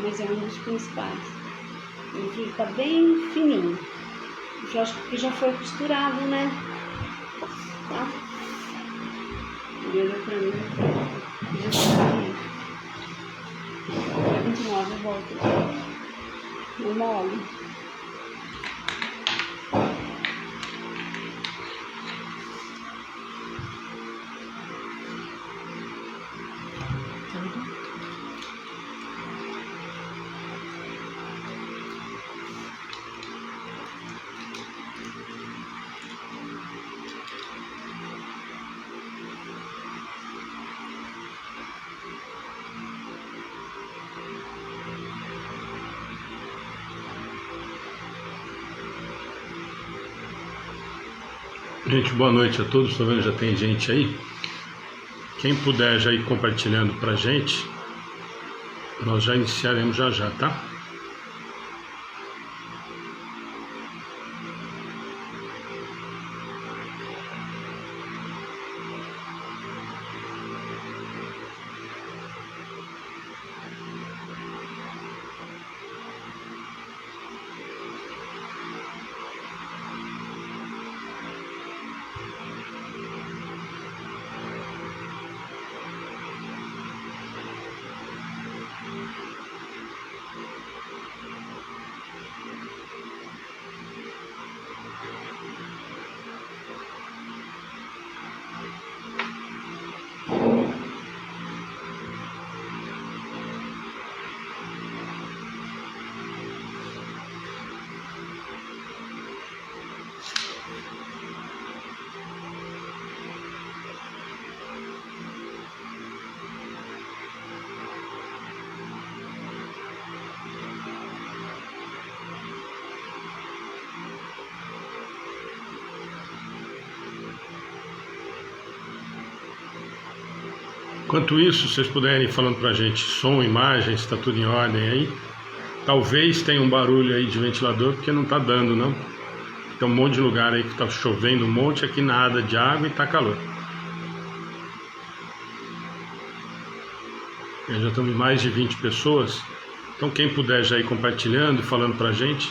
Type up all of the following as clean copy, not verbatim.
mas é um dos principais. Ele fica bem fininho. Eu acho que já foi costurado, né? Tá? Ele olhou pra mim. Já foi. Dia 29 eu volto. No mole. Gente, boa noite a todos. Estou vendo já tem gente aí. Quem puder já ir compartilhando pra gente, nós já iniciaremos já, tá? Enquanto isso, vocês puderem ir falando pra gente som, imagem, se tá tudo em ordem aí. Talvez tenha um barulho aí de ventilador, porque não tá dando, não. Tem um monte de lugar aí que tá chovendo um monte, aqui nada de água e tá calor. Já estamos em mais de 20 pessoas. Então quem puder já ir compartilhando e falando pra gente.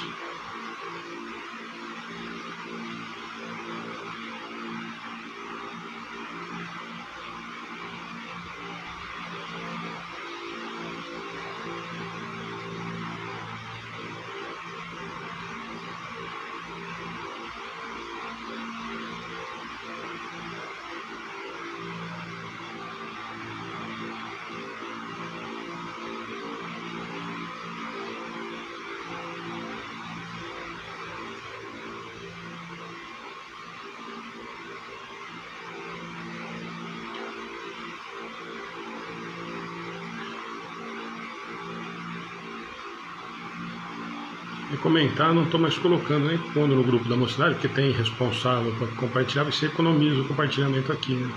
E comentar, não estou mais colocando, nem pondo no grupo da mocidade, porque tem responsável para compartilhar, você economiza o compartilhamento aqui, né?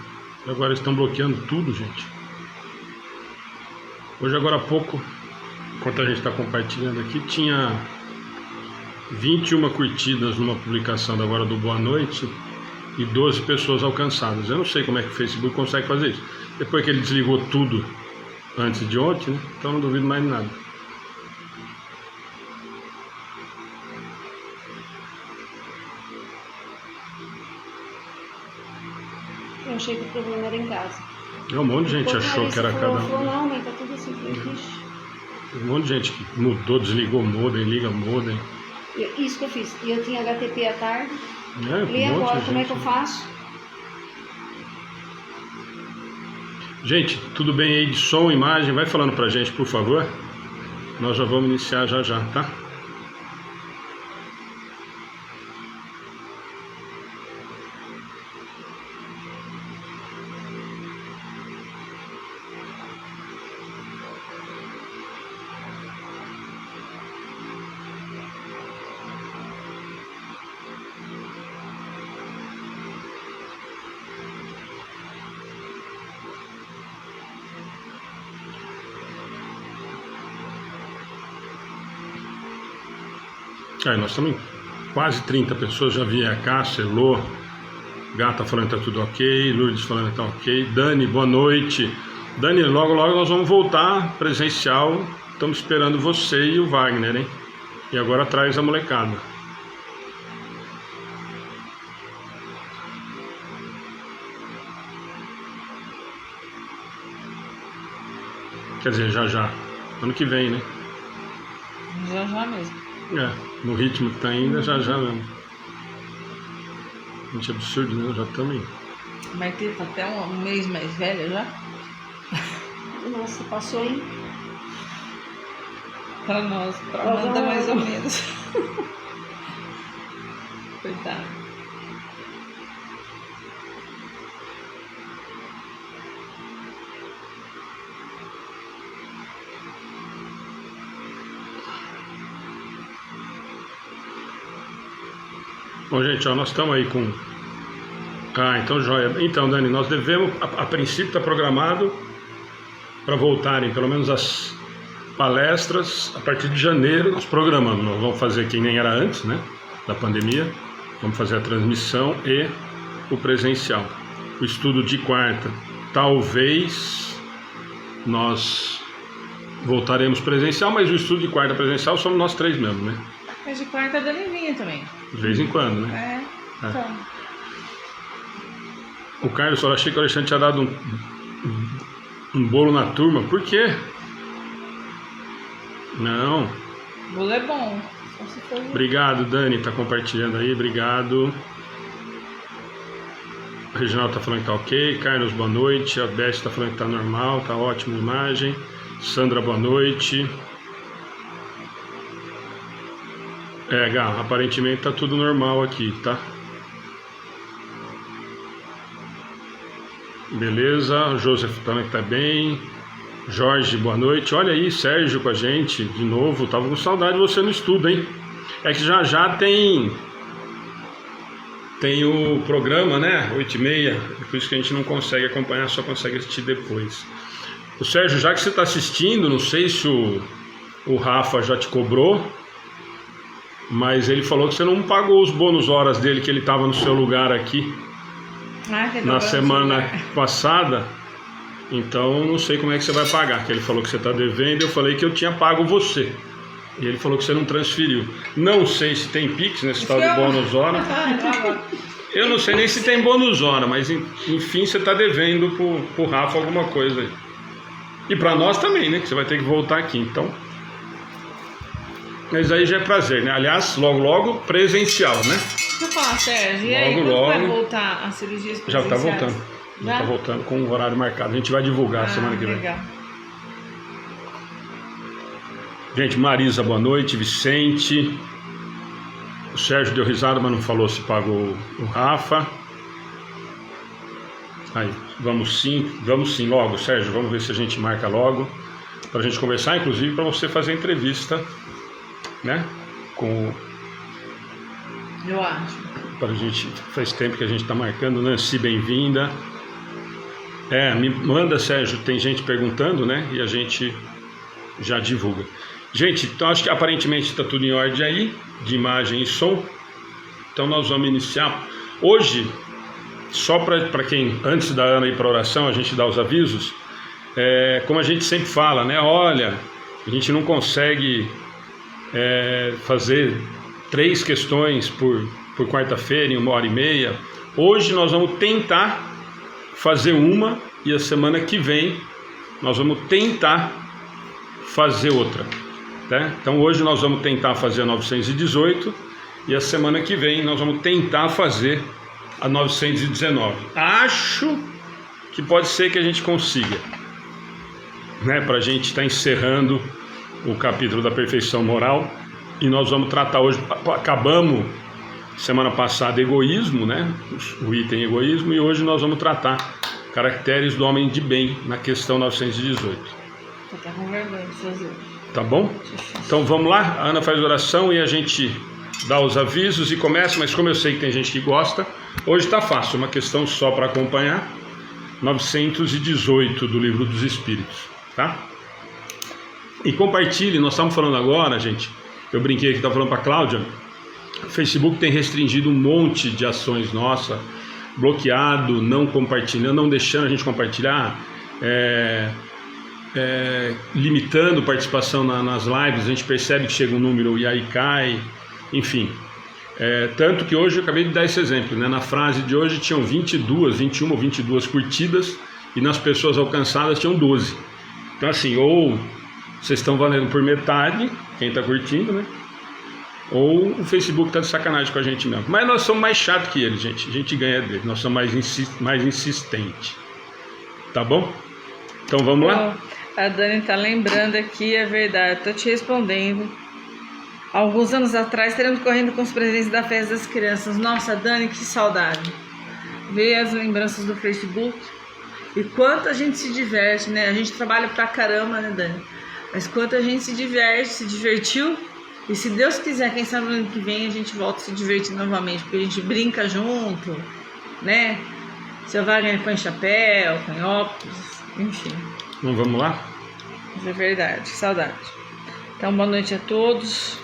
E agora estão bloqueando tudo, gente. Hoje, agora há pouco, enquanto a gente está compartilhando aqui, tinha 21 curtidas numa publicação da Agora do Boa Noite e 12 pessoas alcançadas. Eu não sei como é que o Facebook consegue fazer isso. Depois que ele desligou tudo antes de ontem, né? Então não duvido mais de nada. Eu achei que o problema era em casa. Um monte de gente achou que era cada um. Falou, não, mas tá tudo assim. Um monte de gente que mudou, desligou o modem, liga o modem. Isso que eu fiz. E eu tinha HTTP à tarde. E Um agora, como é que eu faço? Gente, tudo bem aí de som, imagem? Vai falando pra gente, por favor. Nós já vamos iniciar já, tá? Aí, nós estamos em quase 30 pessoas, já vi a Cássia, Elô, Gata falando que tá tudo ok, Lourdes falando que tá ok, Dani, boa noite. Dani, logo nós vamos voltar presencial, estamos esperando você e o Wagner, hein? E agora traz a molecada. Quer dizer, já. Ano que vem, né? Já mesmo. No ritmo que tá ainda, já mesmo. Gente, absurdo, né? Já também. Vai ter até um mês mais velha já? Nossa, passou, hein? Pra nós, pra Amanda mais ou menos. Coitada. Bom, gente, ó, nós estamos aí com... então, joia. Então, Dani, nós devemos, a princípio está programado para voltarem, pelo menos as palestras, a partir de janeiro nós programamos. Nós vamos fazer que nem era antes, né, da pandemia. Vamos fazer a transmissão e o presencial. O estudo de quarta, talvez nós voltaremos presencial, mas o estudo de quarta presencial somos nós três mesmo, né? Mas de quarta da Levinha também. De vez em quando, né? Então. O Carlos falou, achei que o Alexandre tinha dado um bolo na turma. Por quê? Não. O bolo é bom. Só se for... Obrigado, Dani, tá compartilhando aí, obrigado. O Reginaldo tá falando que tá ok. Carlos, boa noite. A Beth tá falando que tá normal, tá ótima a imagem. Sandra, boa noite. Gá, aparentemente tá tudo normal aqui, tá? Beleza, Joseph também tá bem. Jorge, boa noite. Olha aí, Sérgio com a gente de novo. Tava com saudade de você no estudo, hein? É que já tem o programa, né? 8h30. É por isso que a gente não consegue acompanhar, só consegue assistir depois. O Sérgio, já que você está assistindo, não sei se o Rafa já te cobrou, mas ele falou que você não pagou os bônus horas dele, que ele estava no seu lugar aqui na semana passada. Então não sei como é que você vai pagar, que ele falou que você está devendo, eu falei que eu tinha pago você. E ele falou que você não transferiu. Não sei se tem Pix nesse tal de bônus hora. Eu não sei nem se tem bônus hora, mas enfim, você está devendo pro Rafa alguma coisa aí. E para nós também, né? Que você vai ter que voltar aqui, então. Mas aí já é prazer, né? Aliás, logo presencial, né? Deixa eu falar, Sérgio, e aí, quando vai voltar as cirurgias presenciais? Já está voltando. Já está voltando com o horário marcado. A gente vai divulgar semana que vem. Legal. Gente, Marisa, boa noite. Vicente. O Sérgio deu risada, mas não falou se pagou o Rafa. Aí, vamos sim logo, Sérgio. Vamos ver se a gente marca logo. Para a gente conversar, inclusive para você fazer entrevista, né? Eu acho. Pra gente, faz tempo que a gente está marcando. Nancy, bem-vinda. Me manda, Sérgio, tem gente perguntando, né? E a gente já divulga. Gente, então acho que aparentemente está tudo em ordem aí, de imagem e som. Então nós vamos iniciar. Hoje, só para quem, antes da Ana ir para a oração, a gente dá os avisos. Como a gente sempre fala, né? Olha, a gente não consegue fazer 3 questões por quarta-feira, em 1h30. Hoje nós vamos tentar fazer uma e a semana que vem nós vamos tentar fazer outra. Tá? Então hoje nós vamos tentar fazer a 918 e a semana que vem nós vamos tentar fazer a 919. Acho que pode ser que a gente consiga, né? Para a gente estar encerrando o capítulo da perfeição moral. E nós vamos tratar hoje, acabamos semana passada egoísmo, né? O item egoísmo, e hoje nós vamos tratar caracteres do homem de bem na questão 918. Tô até com vergonha de fazer. Tá bom? Então vamos lá, a Ana faz oração e a gente dá os avisos e começa, mas como eu sei que tem gente que gosta, hoje tá fácil, uma questão só para acompanhar, 918 do Livro dos Espíritos, tá? E compartilhe, nós estamos falando agora, gente, eu brinquei aqui, estava falando para a Cláudia, o Facebook tem restringido um monte de ações nossas, bloqueado, não compartilhando, não deixando a gente compartilhar, limitando participação nas lives, a gente percebe que chega um número e aí cai, enfim. Tanto que hoje eu acabei de dar esse exemplo, né? Na frase de hoje tinham 21 ou 22 curtidas e nas pessoas alcançadas tinham 12. Então assim, ou vocês estão valendo por metade, quem está curtindo, né? Ou o Facebook está de sacanagem com a gente mesmo. Mas nós somos mais chatos que eles, gente. A gente ganha dele, nós somos mais insistentes. Tá bom? Então vamos lá? A Dani tá lembrando aqui, é verdade, tô te respondendo. Alguns anos atrás, teremos correndo com os presentes da festa das crianças. Nossa, Dani, que saudade. Ver as lembranças do Facebook. E quanto a gente se diverte, né? A gente trabalha pra caramba, né, Dani? Mas quanto a gente se diverte, se divertiu. E se Deus quiser, quem sabe no ano que vem a gente volta a se divertir novamente. Porque a gente brinca junto, né? Seu Wagner põe chapéu, põe óculos, enfim. Então vamos lá? Mas é verdade, saudade. Então, boa noite a todos.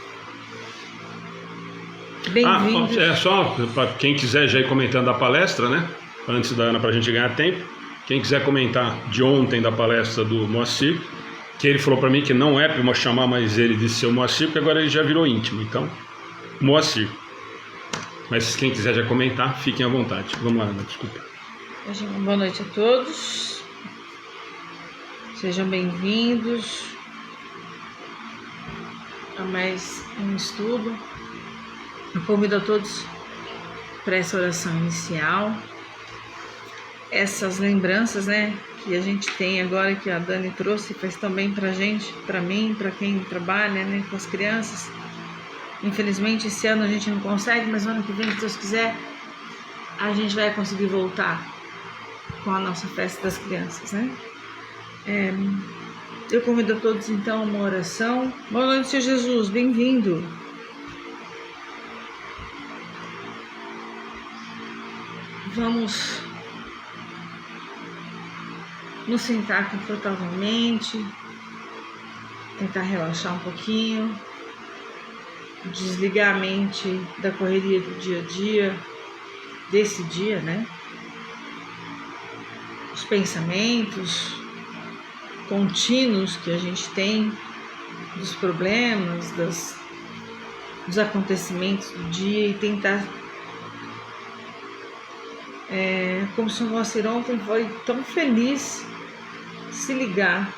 Bem-vindos. Só para quem quiser já ir comentando a palestra, né? Antes da Ana, para a gente ganhar tempo. Quem quiser comentar de ontem da palestra do Moacir, que ele falou para mim que não é para eu chamar mais ele de seu Moacir, porque agora ele já virou íntimo. Então, Moacir. Mas quem quiser já comentar, fiquem à vontade. Vamos lá, Ana, desculpa. Boa noite a todos. Sejam bem-vindos a mais um estudo. Eu convido a todos para essa oração inicial. Essas lembranças, né, que a gente tem agora, que a Dani trouxe, faz também pra gente, pra mim, pra quem trabalha, né, com as crianças. Infelizmente esse ano a gente não consegue, mas no ano que vem, se Deus quiser, a gente vai conseguir voltar com a nossa festa das crianças, né? Eu convido a todos então a uma oração. Boa noite, Senhor Jesus, bem-vindo. Vamos nos sentar confortavelmente, tentar relaxar um pouquinho, desligar a mente da correria do dia a dia, desse dia, né? Os pensamentos contínuos que a gente tem dos problemas, dos acontecimentos do dia, e tentar, como se o Moacir ontem foi tão feliz, se ligar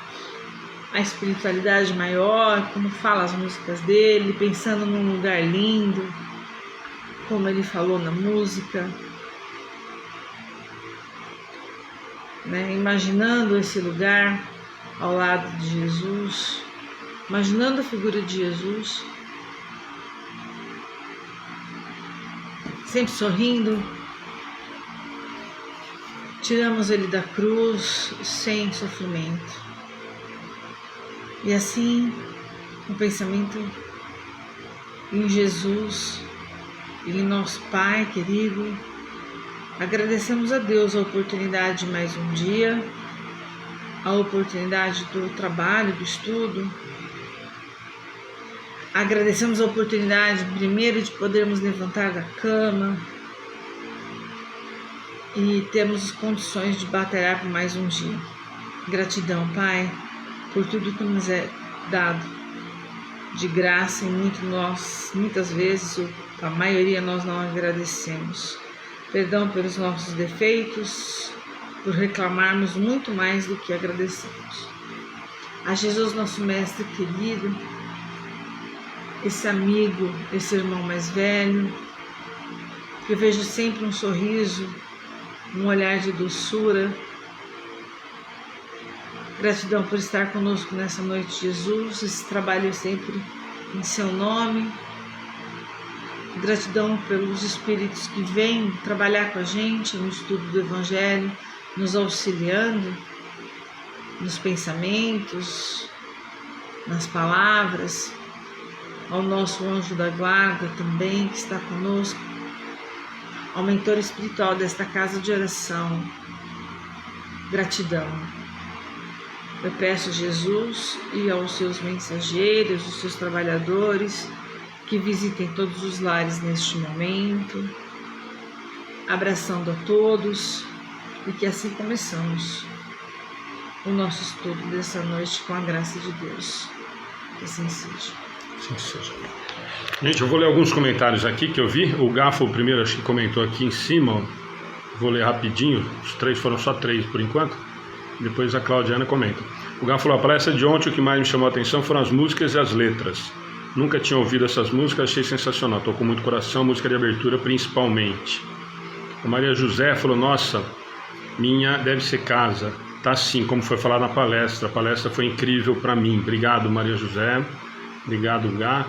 à espiritualidade maior, como fala as músicas dele, pensando num lugar lindo, como ele falou na música, né? Imaginando esse lugar ao lado de Jesus, imaginando a figura de Jesus, sempre sorrindo. Tiramos ele da cruz sem sofrimento. E assim, o pensamento em Jesus, em nosso Pai querido, agradecemos a Deus a oportunidade de mais um dia, a oportunidade do trabalho, do estudo. Agradecemos a oportunidade, primeiro, de podermos levantar da cama e termos condições de batalhar por mais um dia. Gratidão, Pai, por tudo que nos é dado de graça, e muitas vezes, a maioria, nós não agradecemos. Perdão pelos nossos defeitos, por reclamarmos muito mais do que agradecemos. A Jesus, nosso Mestre querido, esse amigo, esse irmão mais velho, que eu vejo sempre um sorriso, um olhar de doçura. Gratidão por estar conosco nessa noite, Jesus. Esse trabalho é sempre em seu nome. Gratidão pelos espíritos que vêm trabalhar com a gente no estudo do Evangelho, nos auxiliando nos pensamentos, nas palavras. Ao nosso anjo da guarda também, que está conosco, ao mentor espiritual desta casa de oração. Gratidão. Eu peço a Jesus e aos seus mensageiros, os seus trabalhadores, que visitem todos os lares neste momento, abraçando a todos, e que assim começamos o nosso estudo dessa noite com a graça de Deus. Que assim seja. Sim, seja. Gente, eu vou ler alguns comentários aqui que eu vi. O Gafo, o primeiro, acho que comentou aqui em cima, ó. Vou ler rapidinho. Os três foram só 3 por enquanto. Depois a Claudiana comenta. O Gafo falou: a palestra de ontem, o que mais me chamou a atenção foram as músicas e as letras. Nunca tinha ouvido essas músicas, achei sensacional. Estou com muito coração, música de abertura principalmente. A Maria José falou: nossa, minha deve ser casa. Tá sim, como foi falado na palestra. A palestra foi incrível para mim. Obrigado, Maria José. Obrigado, Gá.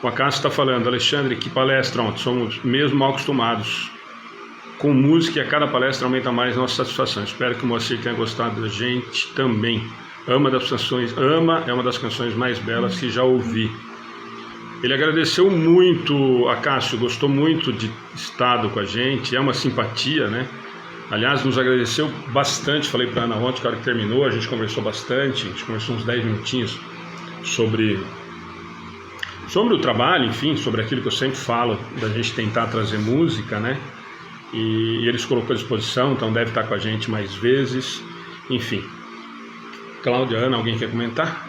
O Acácio está falando: Alexandre, que palestra ontem. Somos mesmo mal acostumados com música e a cada palestra aumenta mais nossa satisfação. Espero que o Moacir tenha gostado da gente também. É uma das canções mais belas que já ouvi. Ele agradeceu muito, Acácio, gostou muito de estar com a gente, é uma simpatia, né? Aliás, nos agradeceu bastante, falei para a Ana ontem, que a hora que terminou, a gente conversou bastante, a gente conversou uns 10 minutinhos sobre o trabalho, enfim, sobre aquilo que eu sempre falo, da gente tentar trazer música, né? E ele se colocou à disposição, então deve estar com a gente mais vezes, enfim. Cláudia, Ana, alguém quer comentar?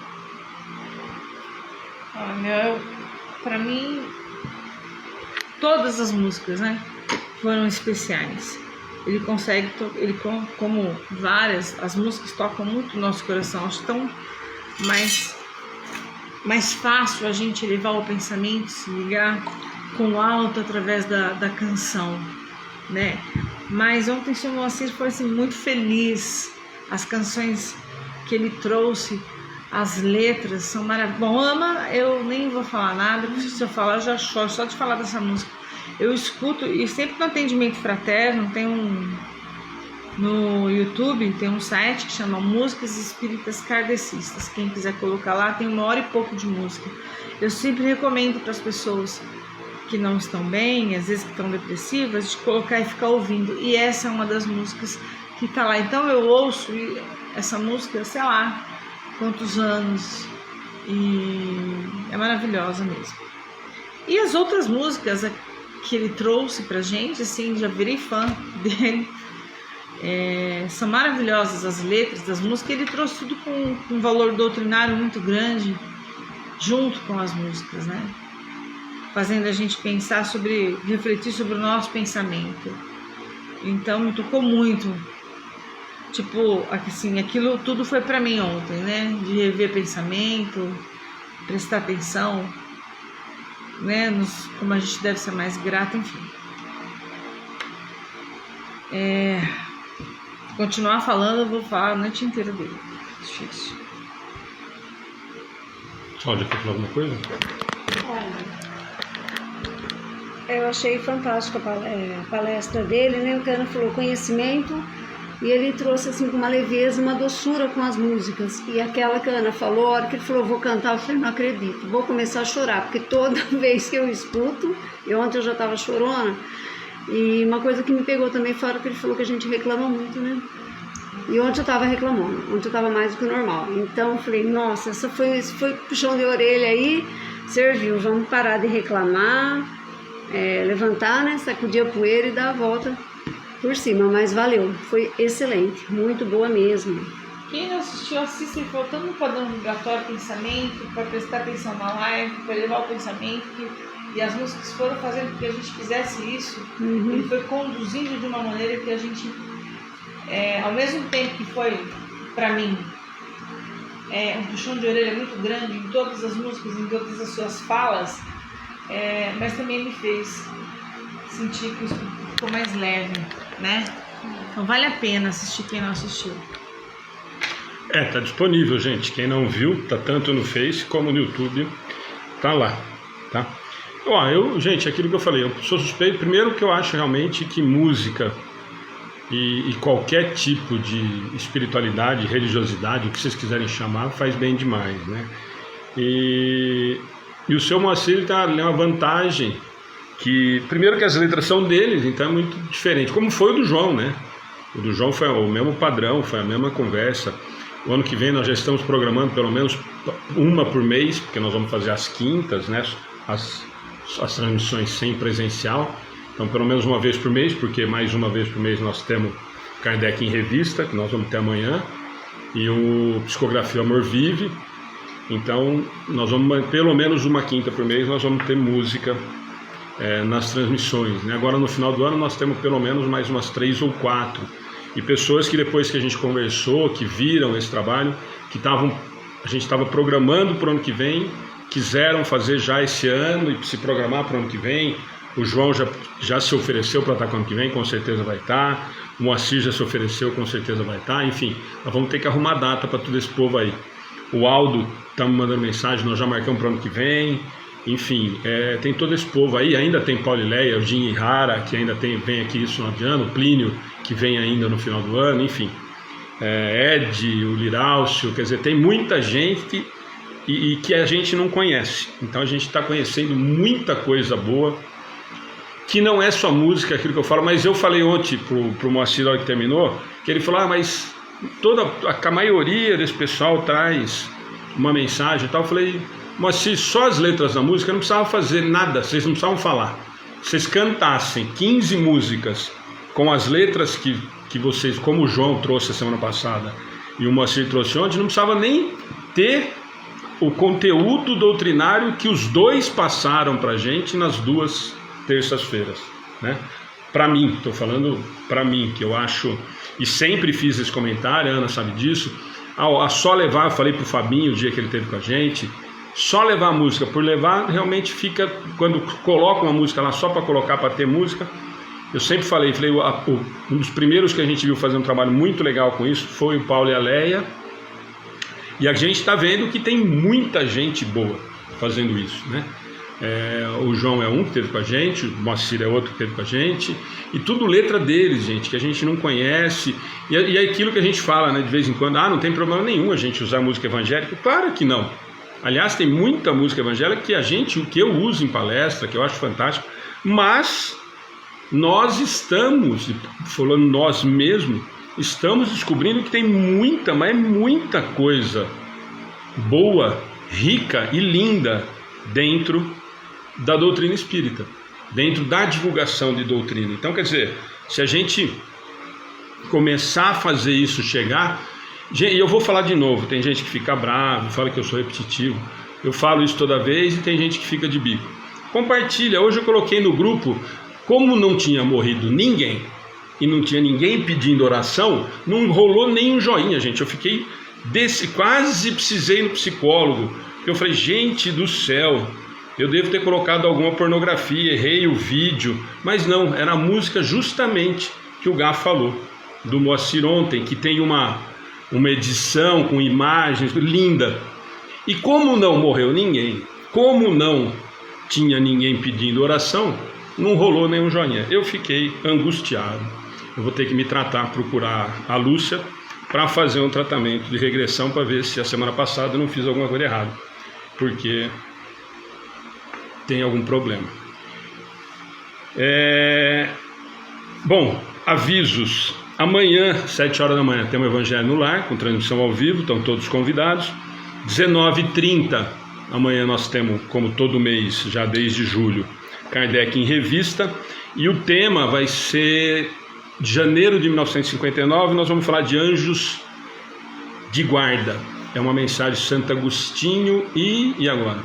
Olha, para mim, todas as músicas, né, foram especiais. Ele consegue, como várias, as músicas tocam muito o nosso coração. Acho tão mais fácil a gente elevar o pensamento, se ligar com o alto através da canção, né? Mas ontem o Sr. Moacir foi assim, muito feliz. As canções que ele trouxe, as letras são maravilhosas. Bom, Ama, eu nem vou falar nada, porque se eu falar eu já choro, só de falar dessa música. Eu escuto, e sempre no atendimento fraterno, no YouTube, tem um site que chama Músicas Espíritas Kardecistas. Quem quiser colocar lá, tem 1 hora e pouco de música. Eu sempre recomendo para as pessoas que não estão bem, às vezes que estão depressivas, de colocar e ficar ouvindo. E essa é uma das músicas que está lá. Então eu ouço essa música, sei lá quantos anos, e é maravilhosa mesmo. E as outras músicas que ele trouxe pra gente, assim, já virei fã dele, são maravilhosas as letras das músicas. Ele trouxe tudo com um valor doutrinário muito grande, junto com as músicas, né? Fazendo a gente refletir sobre o nosso pensamento. Então me tocou muito. Tipo, assim, aquilo tudo foi pra mim ontem, né? De rever pensamento, prestar atenção, né? Como a gente deve ser mais grato, enfim. Continuar falando, eu vou falar a noite inteira dele. Difícil. Cláudia, quer falar alguma coisa? Eu achei fantástica a palestra dele, né? O cara falou conhecimento. E ele trouxe assim com uma leveza, uma doçura com as músicas. E aquela que a Ana falou, a hora que ele falou, vou cantar, eu falei, não acredito, vou começar a chorar, porque toda vez que eu escuto, ontem eu já estava chorona, e uma coisa que me pegou também foi a hora que ele falou que a gente reclama muito, né? E ontem eu estava reclamando, ontem eu estava mais do que o normal. Então eu falei, nossa, esse foi puxão de orelha aí, serviu, vamos parar de reclamar, levantar, né, sacudir a poeira e dar a volta por cima, mas valeu, foi excelente, muito boa mesmo. Quem não assistiu, assista, ele falou tanto no padrão vibratório, pensamento, para prestar atenção na live, para elevar o pensamento, e as músicas foram fazendo com que a gente fizesse isso. Ele foi conduzindo de uma maneira que a gente, ao mesmo tempo que foi, para mim, um puxão de orelha muito grande em todas as músicas, em todas as suas falas, mas também me fez sentir que o espírito ficou mais leve, né? Então vale a pena assistir quem não assistiu. Tá disponível, gente. Quem não viu, tá tanto no Face como no YouTube, tá lá, tá? Gente, aquilo que eu falei, eu sou suspeito. Primeiro que eu acho realmente que música e qualquer tipo de espiritualidade, religiosidade, o que vocês quiserem chamar, faz bem demais, né? E o seu Moacir tá uma vantagem que, primeiro que as letras são deles, então é muito diferente, como foi o do João, né? O do João foi o mesmo padrão, foi a mesma conversa. O ano que vem nós já estamos programando pelo menos uma por mês, porque nós vamos fazer as quintas, né? As transmissões sem presencial, então pelo menos uma vez por mês, porque mais uma vez por mês nós temos Kardec em Revista, que nós vamos ter amanhã, e o Psicografia Amor Vive. Então, nós vamos, pelo menos uma quinta por mês, nós vamos ter música nas transmissões, né? Agora, no final do ano, nós temos pelo menos mais umas 3 ou 4. E pessoas que depois que a gente conversou, que viram esse trabalho, a gente estava programando para o ano que vem, quiseram fazer já esse ano e se programar para o ano que vem. O João já se ofereceu para estar com o ano que vem, com certeza vai estar. O Moacir já se ofereceu, com certeza vai estar. Enfim, nós vamos ter que arrumar data para todo esse povo aí. O Aldo está me mandando mensagem, nós já marcamos para o ano que vem. Enfim, tem todo esse povo aí. Ainda tem Paulileia, o Jim Ihara, que ainda vem aqui isso no ano, o Plínio, que vem ainda no final do ano. Enfim, Ed, o Liráucio, quer dizer, tem muita gente e que a gente não conhece. Então a gente está conhecendo muita coisa boa, que não é só música, aquilo que eu falo. Mas eu falei ontem pro Moacir, que terminou, que ele falou, mas a maioria desse pessoal traz uma mensagem e tal. Eu falei, Moacir, só as letras da música, não precisava fazer nada, vocês não precisavam falar. Vocês cantassem 15 músicas com as letras que vocês, como o João trouxe a semana passada e o Moacir trouxe ontem, não precisava nem ter o conteúdo doutrinário que os dois passaram pra gente nas 2 terças-feiras, né? Para mim, estou falando para mim, que eu acho, e sempre fiz esse comentário, a Ana sabe disso, a só levar, eu falei pro Fabinho o dia que ele esteve com a gente, só levar a música por levar, realmente fica, quando coloca uma música lá só para colocar, para ter música, eu sempre falei, um dos primeiros que a gente viu fazer um trabalho muito legal com isso foi o Paulo e a Leia, e a gente está vendo que tem muita gente boa fazendo isso, né? O João é um que esteve com a gente, o Moacir é outro que esteve com a gente, e tudo letra deles, gente, que a gente não conhece, e é aquilo que a gente fala, né, de vez em quando, não tem problema nenhum a gente usar música evangélica. Claro que não. Aliás, tem muita música evangélica que eu uso em palestra, que eu acho fantástico, mas nós estamos, falando nós mesmos, estamos descobrindo que tem muita, mas muita coisa boa, rica e linda dentro da doutrina espírita, dentro da divulgação de doutrina. Então, quer dizer, se a gente começar a fazer isso chegar, e eu vou falar de novo, tem gente que fica bravo, fala que eu sou repetitivo, eu falo isso toda vez e tem gente que fica de bico. Compartilha. Hoje eu coloquei no grupo, como não tinha morrido ninguém e não tinha ninguém pedindo oração, não rolou nem um joinha, gente. Eu fiquei quase precisei ir no psicólogo, eu falei, gente do céu, eu devo ter colocado alguma pornografia, errei o vídeo, mas não, era a música justamente que o Gá falou, do Moacir ontem, que tem uma edição com imagens linda. E como não morreu ninguém, como não tinha ninguém pedindo oração, não rolou nenhum joinha. Eu fiquei angustiado. Eu vou ter que me tratar, procurar a Lúcia para fazer um tratamento de regressão, para ver se a semana passada eu não fiz alguma coisa errada, porque tem algum problema. Bom, avisos. Amanhã, 7 horas da manhã, tem o Evangelho no Lar, com transmissão ao vivo, estão todos convidados. 19h30, amanhã nós temos, como todo mês, já desde julho, Kardec em Revista, e o tema vai ser de janeiro de 1959, nós vamos falar de Anjos de Guarda. É uma mensagem de Santo Agostinho e agora?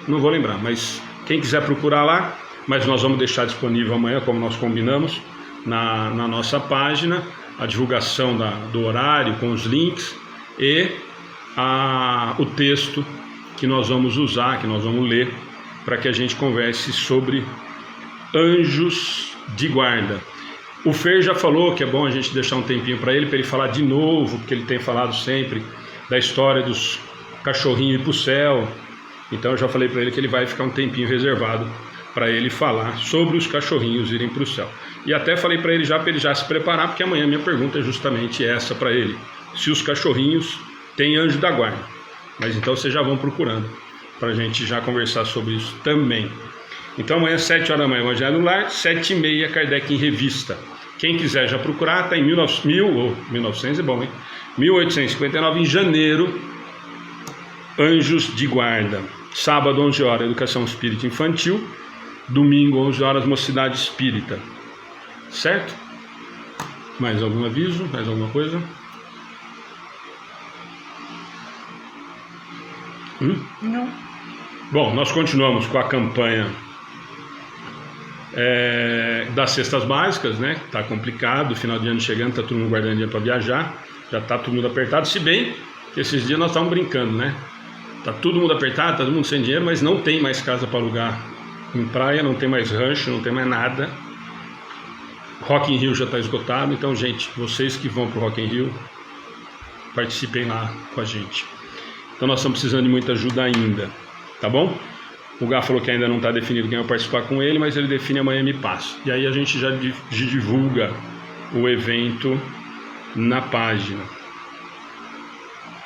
Não vou lembrar, mas quem quiser procurar lá, mas nós vamos deixar disponível amanhã, como nós combinamos, na nossa página, a divulgação do horário com os links e o texto que nós vamos usar, que nós vamos ler, para que a gente converse sobre Anjos de Guarda. O Fer já falou que é bom a gente deixar um tempinho para ele falar de novo, porque ele tem falado sempre da história dos cachorrinhos ir para o céu. Então eu já falei para ele que ele vai ficar um tempinho reservado para ele falar sobre os cachorrinhos irem para o céu. E até falei para ele já se preparar, porque amanhã minha pergunta é justamente essa para ele: se os cachorrinhos têm anjo da guarda. Mas então vocês já vão procurando para a gente já conversar sobre isso também. Então amanhã, 7 horas da manhã, Evangelho no Lar, 7h30, Kardec em Revista. Quem quiser já procurar, está em 1900 é bom, hein? 1859, em janeiro, Anjos de Guarda. Sábado, 11 horas, Educação Espírita Infantil. Domingo, 11 horas, Mocidade Espírita. Certo? Mais algum aviso? Mais alguma coisa? Não. Bom, nós continuamos com a campanha das cestas básicas, né? Tá complicado, final de ano chegando, tá todo mundo guardando dinheiro para viajar, já tá todo mundo apertado, se bem que esses dias nós estávamos brincando, né? Tá todo mundo apertado, tá todo mundo sem dinheiro, mas não tem mais casa para alugar em praia, não tem mais rancho, não tem mais nada. Rock in Rio já está esgotado, então, gente, vocês que vão pro Rock in Rio, participem lá com a gente. Então nós estamos precisando de muita ajuda ainda, tá bom? O Gá falou que ainda não está definido quem vai participar com ele, mas ele define amanhã me passa. E aí a gente já divulga o evento na página.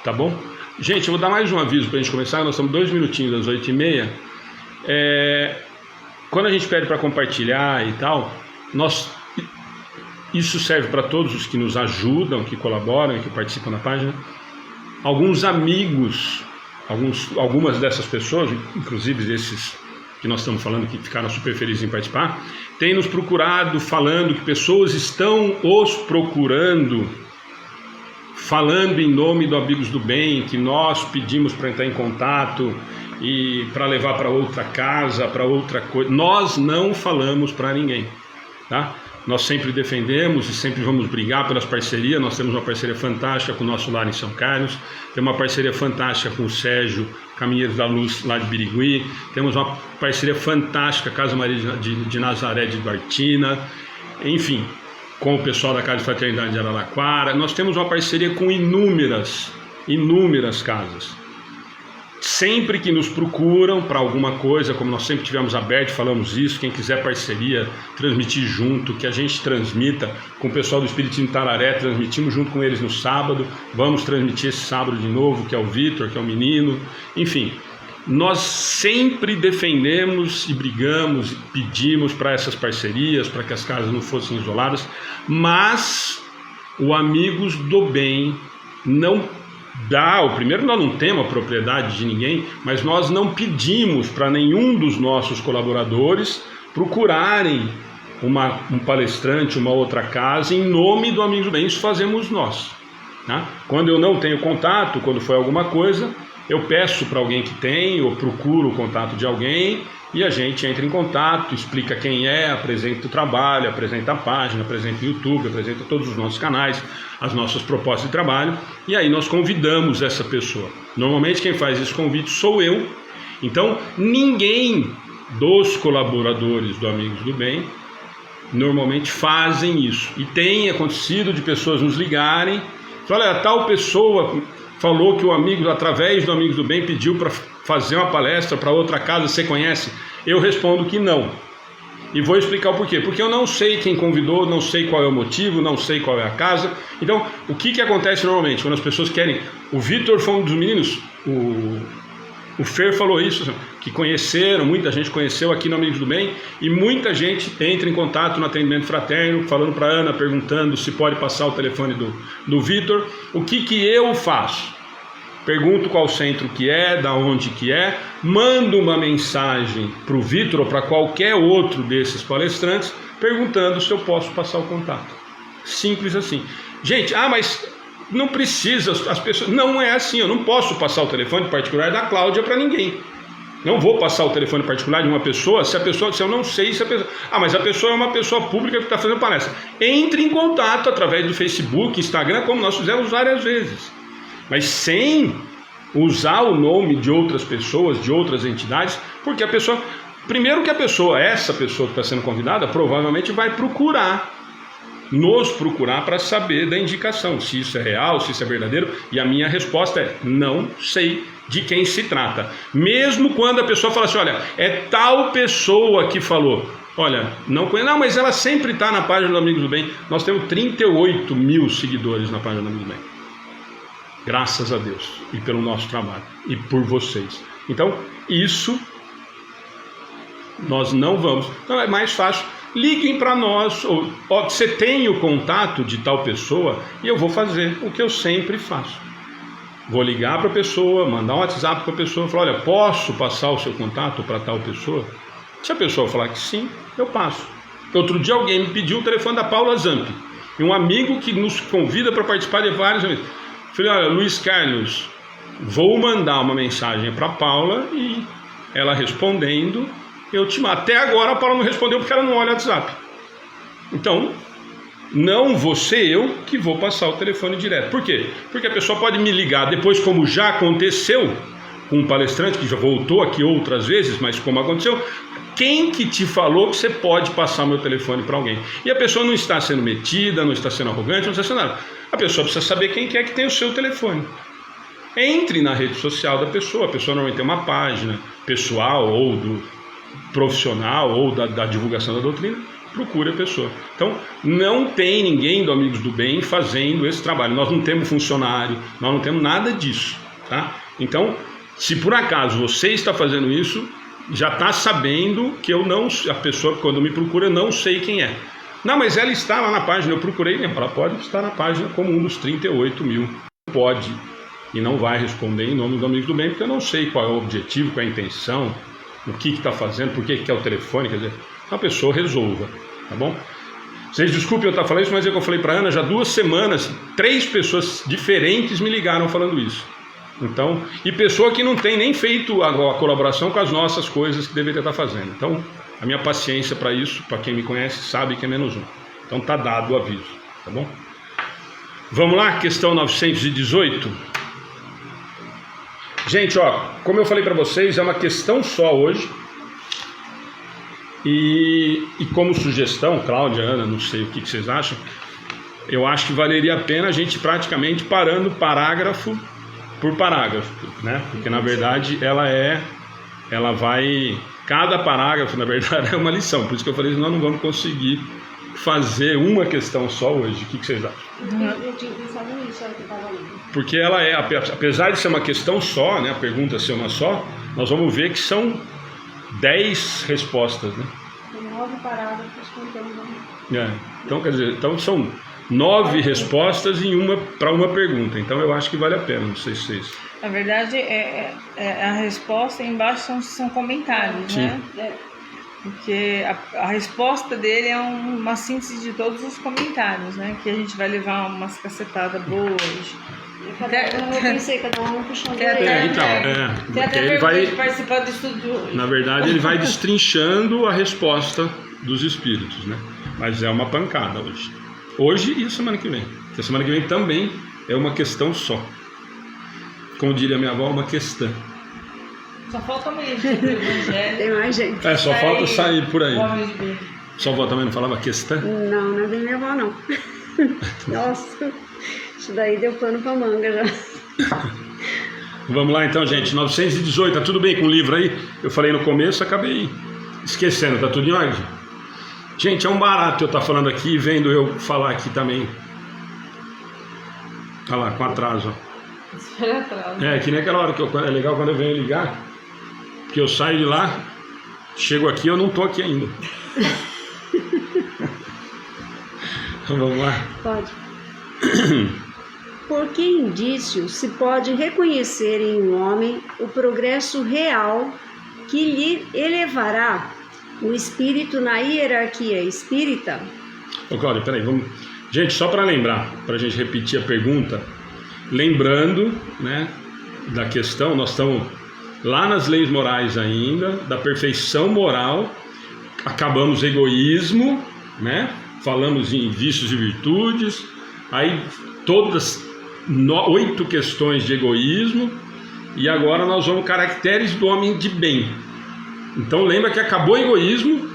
Tá bom? Gente, eu vou dar mais um aviso para a gente começar. Nós estamos 2 minutinhos das 8h30. Quando a gente pede para compartilhar e tal, isso serve para todos os que nos ajudam, que colaboram, que participam da página. Alguns amigos, algumas dessas pessoas, inclusive esses que nós estamos falando que ficaram super felizes em participar, têm nos procurado falando que pessoas estão os procurando, falando em nome do Amigos do Bem, que nós pedimos para entrar em contato e para levar para outra casa, para outra coisa. Nós não falamos para ninguém, tá? Nós sempre defendemos e sempre vamos brigar pelas parcerias. Nós temos uma parceria fantástica com o nosso lar em São Carlos, temos uma parceria fantástica com o Sérgio Caminheiros da Luz lá de Birigui, temos uma parceria fantástica Casa Maria de Nazaré de Duartina, enfim, com o pessoal da Casa de Fraternidade de Araraquara. Nós temos uma parceria com inúmeras casas. Sempre que nos procuram para alguma coisa, como nós sempre tivemos aberto, falamos isso, quem quiser parceria, transmitir junto, que a gente transmita com o pessoal do Espiritismo Tararé, transmitimos junto com eles no sábado, vamos transmitir esse sábado de novo, que é o Vitor, que é o menino, enfim, nós sempre defendemos e brigamos e pedimos para essas parcerias, para que as casas não fossem isoladas, mas o Amigos do Bem não primeiro, nós não temos a propriedade de ninguém, mas nós não pedimos para nenhum dos nossos colaboradores procurarem um palestrante, uma outra casa em nome do Amigos do Bem. Isso fazemos nós, tá? Quando eu não tenho contato, quando foi alguma coisa, eu peço para alguém que tem, ou procuro o contato de alguém, e a gente entra em contato, explica quem é, apresenta o trabalho, apresenta a página, apresenta o YouTube, apresenta todos os nossos canais, as nossas propostas de trabalho, e aí nós convidamos essa pessoa. Normalmente quem faz esse convite sou eu, então ninguém dos colaboradores do Amigos do Bem normalmente fazem isso. E tem acontecido de pessoas nos ligarem, olha, tal pessoa falou que o amigo, através do Amigos do Bem, pediu para fazer uma palestra para outra casa, você conhece? Eu respondo que não. E vou explicar o porquê. Porque eu não sei quem convidou, não sei qual é o motivo, não sei qual é a casa. Então, o que acontece normalmente quando as pessoas querem... O Vitor foi um dos meninos, o Fer falou isso, que conheceram, muita gente conheceu aqui no Amigos do Bem, e muita gente entra em contato no atendimento fraterno, falando para a Ana, perguntando se pode passar o telefone do Vitor. O que eu faço? Pergunto qual centro que é, da onde que é, mando uma mensagem para o Vitor ou para qualquer outro desses palestrantes, perguntando se eu posso passar o contato. Simples assim. Gente, mas não precisa, as pessoas... Não é assim, eu não posso passar o telefone particular da Cláudia para ninguém. Não vou passar o telefone particular de uma pessoa se eu não sei se a pessoa... mas a pessoa é uma pessoa pública que está fazendo palestra. Entre em contato através do Facebook, Instagram, como nós fizemos várias vezes. Mas sem usar o nome de outras pessoas, de outras entidades, porque a pessoa... Primeiro que essa pessoa que está sendo convidada, provavelmente vai nos procurar para saber da indicação, se isso é real, se isso é verdadeiro, e a minha resposta é, não sei de quem se trata. Mesmo quando a pessoa fala assim, olha, é tal pessoa que falou, olha, não conheço, não, mas ela sempre está na página do Amigos do Bem. Nós temos 38 mil seguidores na página do Amigos do Bem. Graças a Deus, e pelo nosso trabalho, e por vocês. Então, isso nós não vamos. Então é mais fácil, liguem para nós, ou você tem o contato de tal pessoa, e eu vou fazer o que eu sempre faço. Vou ligar para a pessoa, mandar um WhatsApp para a pessoa, falar, olha, posso passar o seu contato para tal pessoa? Se a pessoa falar que sim, eu passo. Outro dia alguém me pediu o telefone da Paula Zampi, um amigo que nos convida para participar de vários eventos. Falei, olha, Luiz Carlos, vou mandar uma mensagem para Paula e ela respondendo, eu te mando. Até agora a Paula não respondeu porque ela não olha o WhatsApp. Então, não vou ser eu que vou passar o telefone direto. Por quê? Porque a pessoa pode me ligar depois, como já aconteceu com um palestrante que já voltou aqui outras vezes, mas como aconteceu, quem que te falou que você pode passar o meu telefone para alguém? E a pessoa não está sendo metida, não está sendo arrogante, não está sendo nada. A pessoa precisa saber quem é que tem o seu telefone. Entre na rede social da pessoa. A pessoa normalmente tem uma página pessoal ou do profissional ou da divulgação da doutrina. Procure a pessoa. Então, não tem ninguém do Amigos do Bem fazendo esse trabalho. Nós não temos funcionário, nós não temos nada disso, tá? Então, se por acaso você está fazendo isso, já está sabendo que a pessoa quando me procura, eu não sei quem é. Não, mas ela está lá na página, eu procurei, ela pode estar na página como um dos 38 mil. Pode e não vai responder em nome do Amigos do Bem, porque eu não sei qual é o objetivo, qual é a intenção, o que está fazendo, por que quer o telefone, quer dizer, a pessoa resolva, tá bom? Vocês desculpem eu estar falando isso, mas é que eu falei para a Ana, já 2 semanas, 3 pessoas diferentes me ligaram falando isso. Então, e pessoa que não tem nem feito a colaboração com as nossas coisas que deveria estar fazendo. Então, a minha paciência para isso, para quem me conhece, sabe que é menos 1. Então, tá dado o aviso, tá bom? Vamos lá, questão 918. Gente, ó, como eu falei para vocês, é uma questão só hoje. E como sugestão, Cláudia, Ana, não sei o que vocês acham, eu acho que valeria a pena a gente praticamente parando parágrafo por parágrafo, né? Porque na verdade cada parágrafo na verdade é uma lição, por isso que eu falei que nós não vamos conseguir fazer uma questão só hoje. O que vocês acham? Eu tinha pensado nisso, que estava lendo. Porque ela apesar de ser uma questão só, né, a pergunta ser uma só, nós vamos ver que são 10 respostas, né? Tem 9 parágrafos contando. Então, quer dizer, são 9 respostas para uma pergunta. Então eu acho que vale a pena, não sei se vocês... Na verdade, a resposta embaixo são comentários, Sim. né? Porque a resposta dele é uma síntese de todos os comentários, né? Que a gente vai levar umas cacetadas boas hoje. Eu pensei, cada um puxando porque ele vai participar do estudo de hoje. Na verdade, ele vai destrinchando a resposta dos espíritos, né? Mas é uma pancada hoje. Hoje e semana que vem. Porque a semana que vem também é uma questão só. Como diria minha avó, uma questão. Só falta amanhã de do Evangelho. Tem mais gente. Só falta sair por aí. Homens de bem. Sua avó também não falava questão? Não é da minha avó, não. Nossa, isso daí deu pano pra manga já. Vamos lá então, gente. 918, tá tudo bem com o livro aí? Eu falei no começo, acabei esquecendo. Tá tudo em ordem? Gente, é um barato eu estar falando aqui e vendo eu falar aqui também. Olha lá, com atraso. Que nem aquela hora que é legal quando eu venho ligar, que eu saio de lá, chego aqui eu não tô aqui ainda. Vamos lá. Pode. Por que indício se pode reconhecer em um homem o progresso real que lhe elevará o espírito na hierarquia espírita? Ô Cláudia, peraí, vamos... Gente, só para lembrar, para a gente repetir a pergunta, lembrando, né, da questão, nós estamos lá nas leis morais ainda, da perfeição moral, acabamos egoísmo, né, falamos em vícios e virtudes, aí todas 8 questões de egoísmo, e agora nós vamos caracteres do homem de bem. Então lembra que acabou egoísmo,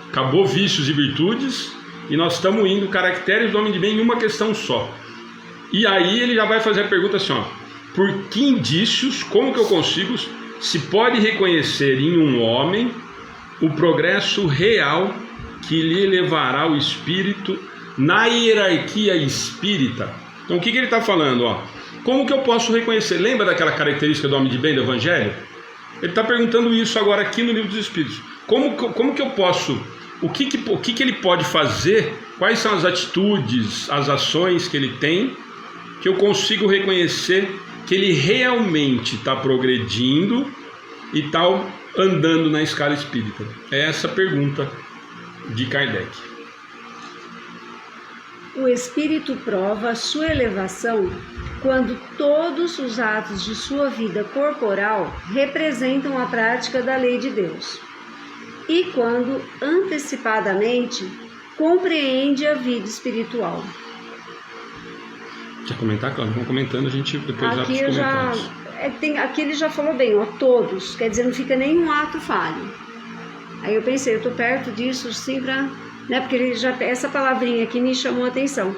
acabou vícios e virtudes, e nós estamos indo caracteres do homem de bem em uma questão só. E aí ele já vai fazer a pergunta assim, ó, por que indícios, como que eu consigo, se pode reconhecer em um homem o progresso real que lhe levará o espírito na hierarquia espírita? Então o que ele está falando, ó? Como que eu posso reconhecer? Lembra daquela característica do homem de bem do Evangelho? Ele está perguntando isso agora aqui no Livro dos Espíritos. Como que eu posso, o que ele pode fazer, quais são as atitudes, as ações que ele tem, que eu consigo reconhecer que ele realmente está progredindo e está andando na escala espírita? É essa a pergunta de Kardec. o Espírito prova sua elevação quando todos os atos de sua vida corporal representam a prática da lei de Deus, e quando antecipadamente compreende a vida espiritual. Quer comentar, Cláudia? Vamos comentando, a gente depois dá para os comentários. Aqui ele já falou bem, ó, todos, quer dizer, não fica nenhum ato falho. Aí eu pensei, eu estou perto disso sim para... Né, porque ele já, essa palavrinha aqui me chamou a atenção.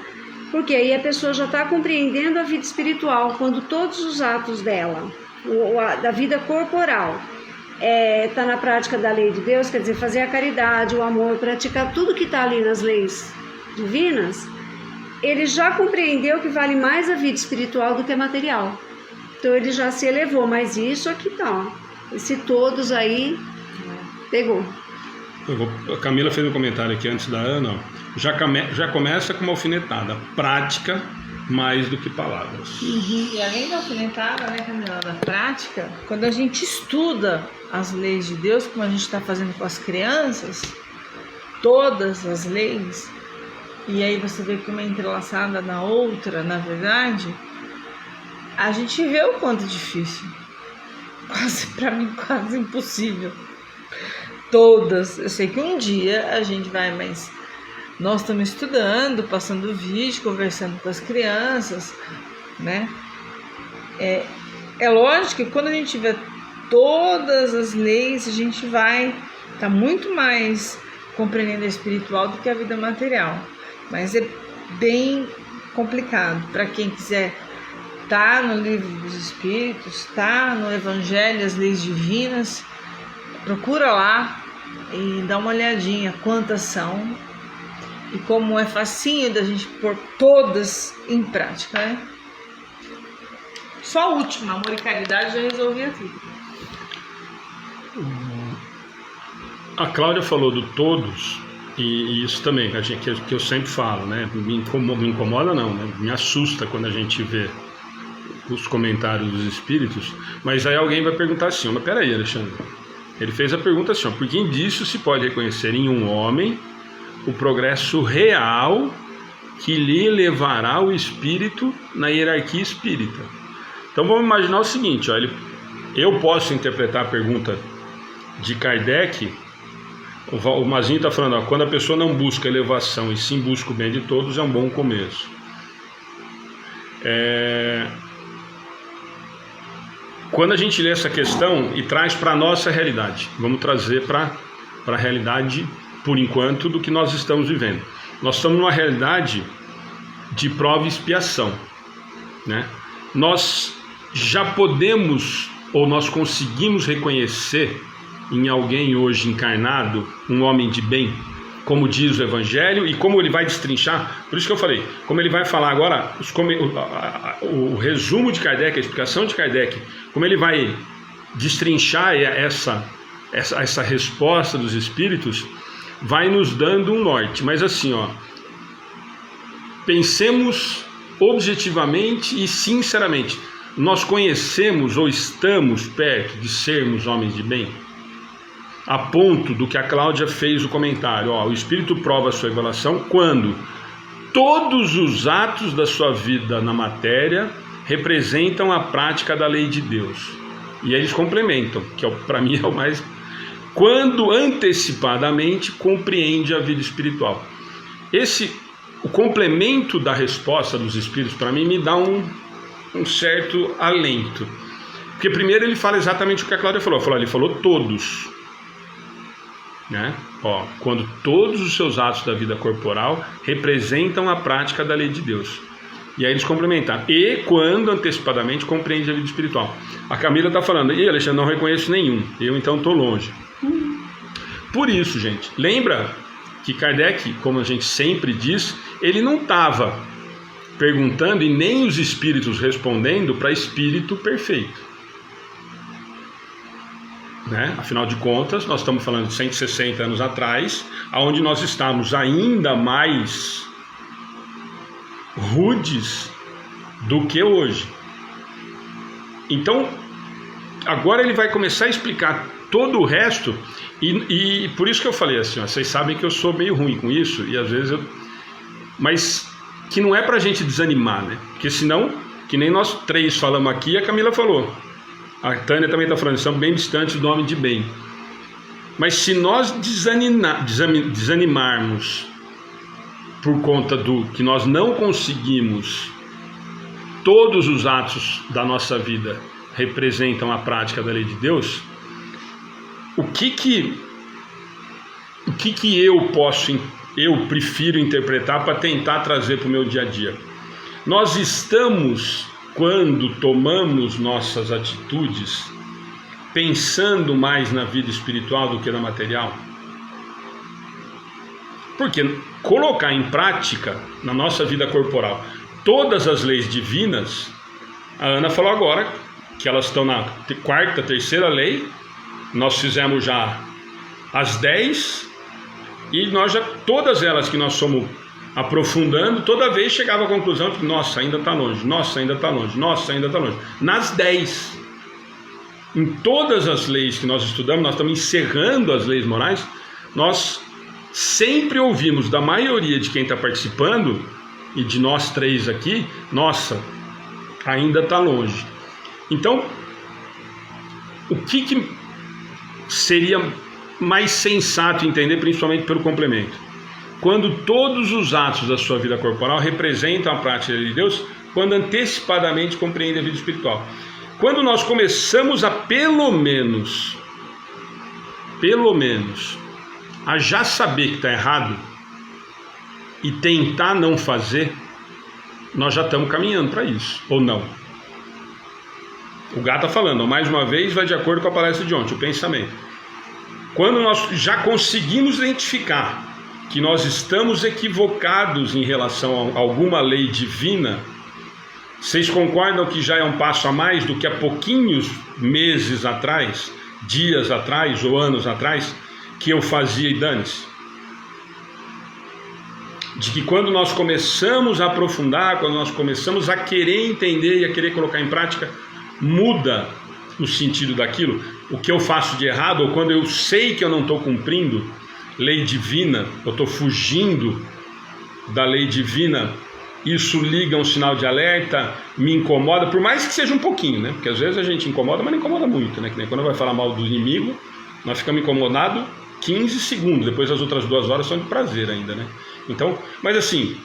Porque aí a pessoa já está compreendendo a vida espiritual, quando todos os atos dela, da vida corporal, está na prática da lei de Deus, quer dizer, fazer a caridade, o amor, praticar tudo que está ali nas leis divinas, ele já compreendeu que vale mais a vida espiritual do que a material. Então ele já se elevou, mas isso aqui tá, ó. Esse todos aí pegou. A Camila fez um comentário aqui antes da Ana, ó. Já começa com uma alfinetada, prática mais do que palavras. E além da alfinetada, né, Camila, da prática, quando a gente estuda as leis de Deus, como a gente está fazendo com as crianças, todas as leis, e aí você vê que uma é entrelaçada na outra, na verdade, a gente vê o quanto é difícil. Para mim, quase impossível. Todas. Eu sei que um dia a gente vai, mas nós estamos estudando, passando vídeo, conversando com as crianças, né? É lógico que quando a gente vê todas as leis, a gente vai estar muito mais compreendendo a espiritual do que a vida material. Mas é bem complicado. Para quem quiser, tá no Livro dos Espíritos, tá no Evangelho, as leis divinas, procura lá e dá uma olhadinha quantas são e como é facinho da gente pôr todas em prática, né? Só a última, amor e caridade, já resolvia tudo. A Cláudia falou do todos, e isso também, que eu sempre falo, né? Me incomoda não, né? Me assusta quando a gente vê os comentários dos espíritos, mas aí alguém vai perguntar assim, mas peraí, Alexandre, ele fez a pergunta assim, ó, por que disso se pode reconhecer em um homem o progresso real que lhe levará o espírito na hierarquia espírita? Então vamos imaginar o seguinte, ó, eu posso interpretar a pergunta de Kardec, o Mazinho está falando, ó, quando a pessoa não busca elevação e sim busca o bem de todos, é um bom começo. Quando a gente lê essa questão e traz para a nossa realidade, vamos trazer para a realidade, por enquanto, do que nós estamos vivendo. Nós estamos numa realidade de prova e expiação, né? Nós já podemos, ou nós conseguimos reconhecer em alguém hoje encarnado, um homem de bem, como diz o Evangelho, e como ele vai destrinchar, por isso que eu falei, como ele vai falar agora, o resumo de Kardec, a explicação de Kardec, como ele vai destrinchar essa resposta dos espíritos, vai nos dando um norte. Mas assim, ó, pensemos objetivamente e sinceramente, nós conhecemos ou estamos perto de sermos homens de bem? A ponto do que a Cláudia fez o comentário, ó, o Espírito prova a sua revelação quando todos os atos da sua vida na matéria representam a prática da lei de Deus. E eles complementam, que para mim é o mais... Quando antecipadamente compreende a vida espiritual. O complemento da resposta dos Espíritos, para mim, me dá um certo alento. Porque primeiro ele fala exatamente o que a Cláudia falou. Ele falou todos. Né? Ó, quando todos os seus atos da vida corporal representam a prática da lei de Deus. E aí eles complementaram. E quando antecipadamente compreende a vida espiritual. A Camila está falando, e Alexandre, não reconheço nenhum. Eu então estou longe. Por isso, gente, lembra que Kardec, como a gente sempre diz, ele não estava perguntando e nem os espíritos respondendo para espírito perfeito. Né? Afinal de contas, nós estamos falando de 160 anos atrás, onde nós estamos ainda mais rudes do que hoje. Então, agora ele vai começar a explicar todo o resto, e por isso que eu falei assim, ó, vocês sabem que eu sou meio ruim com isso, e às vezes mas que não é para a gente desanimar, né? Porque senão, que nem nós três falamos aqui, a Camila falou, a Tânia também está falando, estamos bem distantes do homem de bem. Mas se nós desanimarmos por conta do que nós não conseguimos, todos os atos da nossa vida representam a prática da lei de Deus, o que eu prefiro interpretar para tentar trazer para o meu dia a dia? Nós estamos, quando tomamos nossas atitudes, pensando mais na vida espiritual do que na material? Porque colocar em prática, na nossa vida corporal, todas as leis divinas, a Ana falou agora que elas estão na quarta, terceira lei, nós fizemos já as 10, e nós já, todas elas que nós somos aprofundando, toda vez chegava à conclusão de que, nossa, ainda está longe, nossa, ainda está longe, nossa, ainda está longe. Nas 10, em todas as leis que nós estudamos, nós estamos encerrando as leis morais, nós sempre ouvimos da maioria de quem está participando, e de nós três aqui, nossa, ainda está longe. Então, o que seria mais sensato entender, principalmente pelo complemento? Quando todos os atos da sua vida corporal representam a prática de Deus, quando antecipadamente compreende a vida espiritual. Quando nós começamos a pelo menos, a já saber que está errado e tentar não fazer, nós já estamos caminhando para isso, ou não? O Gá está falando, mais uma vez, vai de acordo com a palestra de ontem, o pensamento. Quando nós já conseguimos identificar que nós estamos equivocados em relação a alguma lei divina, vocês concordam que já é um passo a mais do que há pouquinhos meses atrás, dias atrás ou anos atrás, que eu fazia e dane-se? De que quando nós começamos a aprofundar, quando nós começamos a querer entender e a querer colocar em prática, muda o sentido daquilo, o que eu faço de errado, ou quando eu sei que eu não estou cumprindo lei divina, eu estou fugindo da lei divina, isso liga um sinal de alerta, me incomoda, por mais que seja um pouquinho, né? Porque às vezes a gente incomoda, mas não incomoda muito, né? Que nem quando vai falar mal do inimigo, nós ficamos incomodados 15 segundos, depois as outras 2 horas são de prazer ainda, né? Então, mas assim,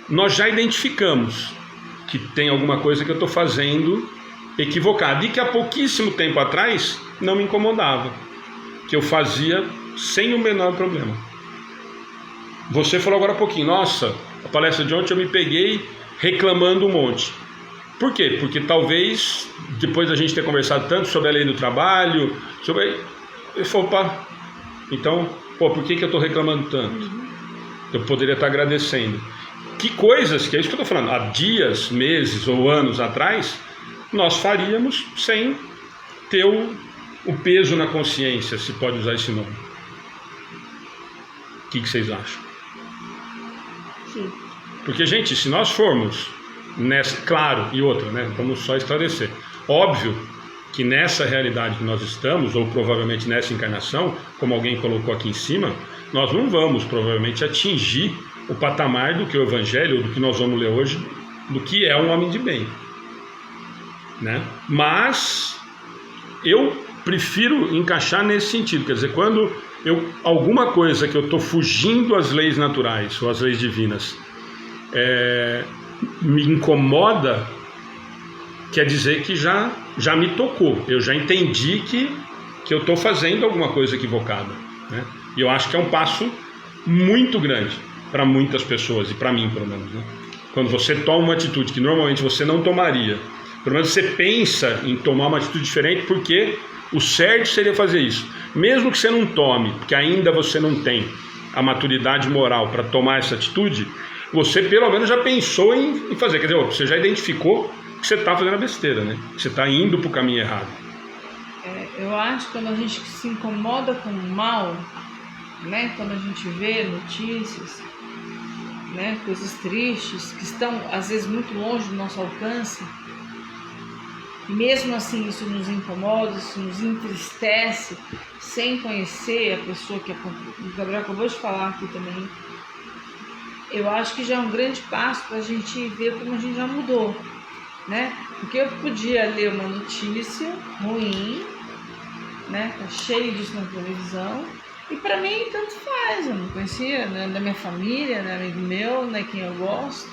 nós já identificamos que tem alguma coisa que eu estou fazendo equivocado, e que há pouquíssimo tempo atrás não me incomodava, que eu fazia sem o menor problema. Você falou agora há pouquinho, nossa, a palestra de ontem eu me peguei reclamando um monte. Por quê? Porque talvez, depois da gente ter conversado tanto sobre a lei do trabalho, eu falei, opa, então, por que eu estou reclamando tanto? Eu poderia estar agradecendo. Que coisas, que é isso que eu estou falando, há dias, meses ou anos atrás, nós faríamos sem ter o peso na consciência, se pode usar esse nome. O que vocês acham? Sim. Porque, gente, se nós formos nessa, claro, e outra, né? Vamos só esclarecer. Óbvio que nessa realidade que nós estamos, ou provavelmente nessa encarnação, como alguém colocou aqui em cima, nós não vamos provavelmente atingir o patamar do que o Evangelho, ou do que nós vamos ler hoje, do que é um homem de bem. Né? Mas eu prefiro encaixar nesse sentido, quer dizer, quando alguma coisa que eu estou fugindo às leis naturais ou às leis divinas me incomoda, quer dizer que já me tocou, eu já entendi que eu estou fazendo alguma coisa equivocada, né? E eu acho que é um passo muito grande para muitas pessoas, e para mim pelo menos, né? Quando você toma uma atitude que normalmente você não tomaria, pelo menos você pensa em tomar uma atitude diferente, porque o certo seria fazer isso. Mesmo que você não tome, porque ainda você não tem a maturidade moral para tomar essa atitude, você pelo menos já pensou em fazer. Quer dizer, você já identificou que você está fazendo a besteira, né? Que você está indo para o caminho errado. Eu acho que quando a gente se incomoda com o mal, né? Quando a gente vê notícias, né? Coisas tristes que estão às vezes muito longe do nosso alcance, mesmo assim isso nos incomoda, isso nos entristece, sem conhecer a pessoa que o Gabriel acabou de falar aqui também, eu acho que já é um grande passo para a gente ver como a gente já mudou, né? Porque eu podia ler uma notícia ruim, né? Tá cheio disso na televisão, e para mim tanto faz, eu não conhecia, né? Da minha família, né? Amigo meu, né? Quem eu gosto,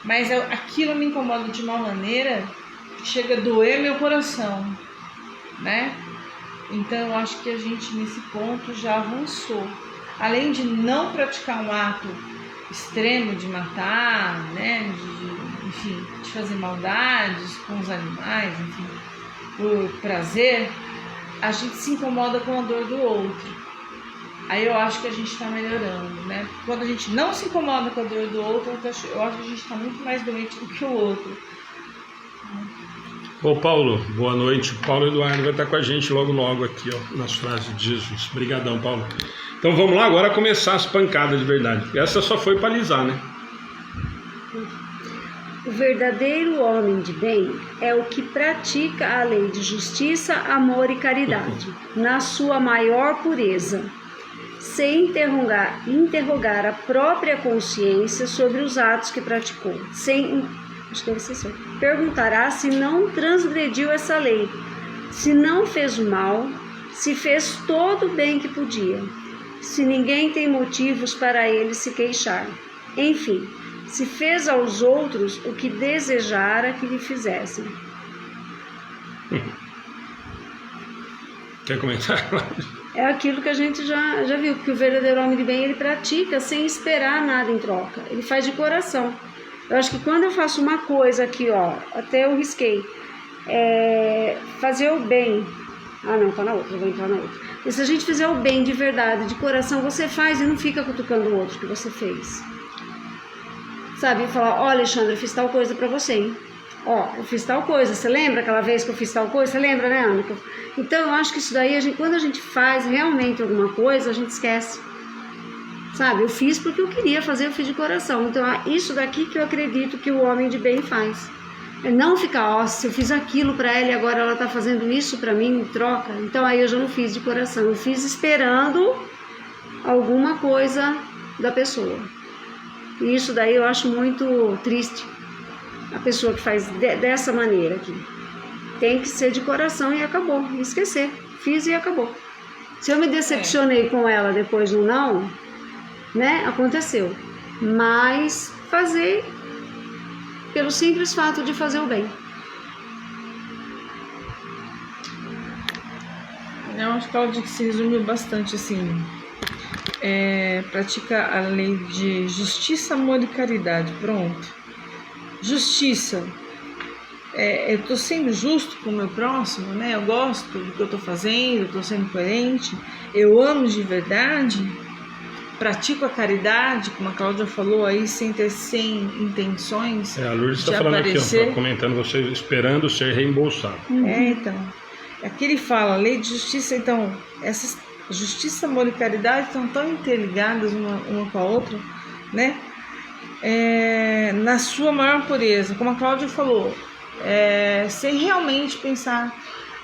mas aquilo me incomoda de uma maneira que chega a doer meu coração, né? Então eu acho que a gente nesse ponto já avançou. Além de não praticar um ato extremo de matar, né, enfim, de fazer maldades com os animais, enfim, por prazer, a gente se incomoda com a dor do outro. Aí eu acho que a gente está melhorando, né? Quando a gente não se incomoda com a dor do outro, eu acho que a gente está muito mais doente do que o outro. Ô Paulo, boa noite. O Paulo Eduardo vai estar com a gente logo aqui, ó, nas frases de Jesus. Obrigadão, Paulo. Então vamos lá agora começar as pancadas de verdade. Essa só foi para alisar, né? O verdadeiro homem de bem é o que pratica a lei de justiça, amor e caridade, na sua maior pureza, sem interrogar a própria consciência sobre os atos que praticou, perguntará se não transgrediu essa lei, se não fez o mal, se fez todo o bem que podia, se ninguém tem motivos para ele se queixar, enfim, se fez aos outros o que desejara que lhe fizessem. Quer comentar? É aquilo que a gente já viu, que o verdadeiro homem de bem, ele pratica sem esperar nada em troca, ele faz de coração. Eu acho que quando eu faço uma coisa aqui, ó, até eu risquei, fazer o bem, tá na outra, eu vou entrar na outra. E se a gente fizer o bem de verdade, de coração, você faz e não fica cutucando o outro que você fez. Sabe, falar, ó, Alexandre, eu fiz tal coisa pra você, hein? Ó, eu fiz tal coisa, você lembra aquela vez que eu fiz tal coisa? Você lembra, né, Ana? Então, eu acho que isso daí, quando a gente faz realmente alguma coisa, a gente esquece. Sabe, eu fiz porque eu queria fazer, eu fiz de coração. Então, isso daqui que eu acredito que o homem de bem faz. É não ficar, ó, se eu fiz aquilo pra ela e agora ela tá fazendo isso pra mim em troca, então aí eu já não fiz de coração. Eu fiz esperando alguma coisa da pessoa. E isso daí eu acho muito triste. A pessoa que faz dessa maneira aqui. Tem que ser de coração e acabou. E esquecer. Fiz e acabou. Se eu me decepcionei com ela depois do não, né, aconteceu. Mas fazer pelo simples fato de fazer o bem. Eu acho que ela se resumiu bastante assim. Pratica a lei de justiça, amor e caridade. Pronto. Justiça. Eu estou sendo justo com o meu próximo, né? Eu gosto do que eu estou fazendo, estou sendo coerente, eu amo de verdade, pratico a caridade, como a Cláudia falou aí, sem intenções. A Lourdes está falando aparecer. Aqui, ó, comentando vocês, esperando ser reembolsado. Então. Aqui ele fala, lei de justiça, então, essas justiça, amor e caridade estão tão interligadas uma com a outra, né? Na sua maior pureza, como a Cláudia falou, sem realmente pensar.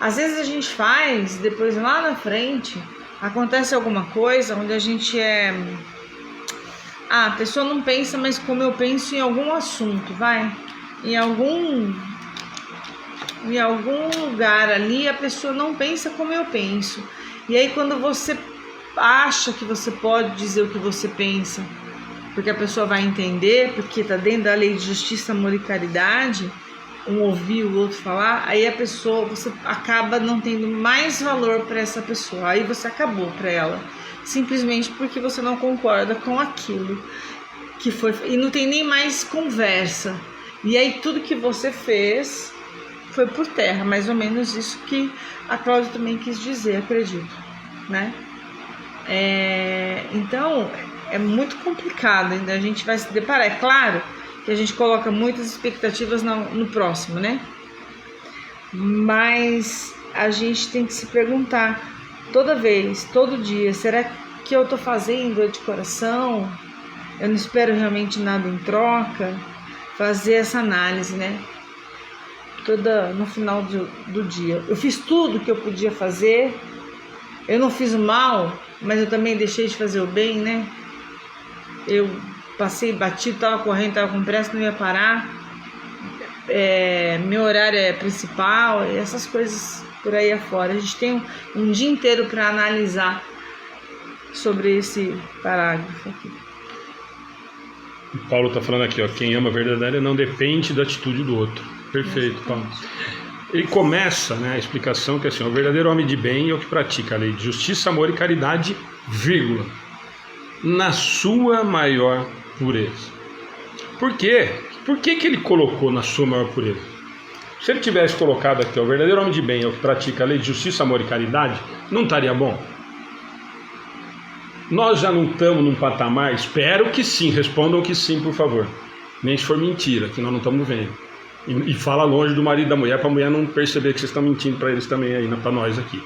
Às vezes a gente faz, depois lá na frente acontece alguma coisa onde a gente a pessoa não pensa, mas como eu penso em algum assunto, em algum lugar ali a pessoa não pensa como eu penso. E aí quando você acha que você pode dizer o que você pensa, porque a pessoa vai entender, porque está dentro da lei de justiça, amor e caridade, um ouvir o outro falar, aí você acaba não tendo mais valor para essa pessoa, aí você acabou para ela, simplesmente porque você não concorda com aquilo que foi, e não tem nem mais conversa, e aí tudo que você fez foi por terra, mais ou menos isso que a Cláudia também quis dizer, acredito, né? Então, é muito complicado, ainda a gente vai se deparar. É claro que a gente coloca muitas expectativas no próximo, né? Mas a gente tem que se perguntar toda vez, todo dia, será que eu tô fazendo de coração? Eu não espero realmente nada em troca? Fazer essa análise, né? No final do dia. Eu fiz tudo que eu podia fazer, eu não fiz o mal, mas eu também deixei de fazer o bem, né? Eu passei batido, estava correndo, estava com pressa, não ia parar. Meu horário é principal, essas coisas por aí afora. A gente tem um dia inteiro para analisar sobre esse parágrafo aqui. O Paulo está falando aqui, ó, quem ama a verdadeira não depende da atitude do outro. Perfeito, Paulo. Ele começa, né, a explicação que é assim: o verdadeiro homem de bem é o que pratica a lei de justiça, amor e caridade, vírgula, na sua maior pureza. Por quê? Por que ele colocou na sua maior pureza? Se ele tivesse colocado aqui, o verdadeiro homem de bem é o que pratica a lei de justiça, amor e caridade, não estaria bom? Nós já não estamos num patamar? Espero que sim, respondam que sim, por favor. Nem se for mentira, que nós não estamos vendo. E fala longe do marido e da mulher, para a mulher não perceber que vocês estão mentindo para eles também aí, para nós aqui.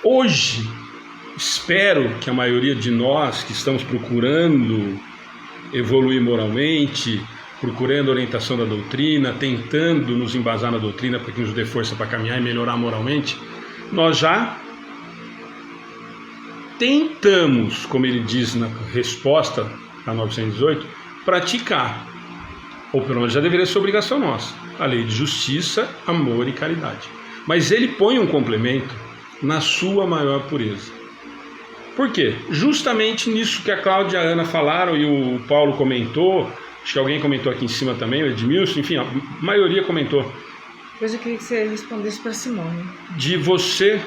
Hoje, espero que a maioria de nós que estamos procurando evoluir moralmente, procurando orientação da doutrina, tentando nos embasar na doutrina para que nos dê força para caminhar e melhorar moralmente, nós já tentamos, como ele diz na resposta a 918, praticar, ou pelo menos já deveria ser obrigação nossa, a lei de justiça, amor e caridade. Mas ele põe um complemento na sua maior pureza. Por quê? Justamente nisso que a Cláudia e a Ana falaram e o Paulo comentou, acho que alguém comentou aqui em cima também, o Edmilson, enfim, a maioria comentou. Depois eu queria que você respondesse para Simone. De você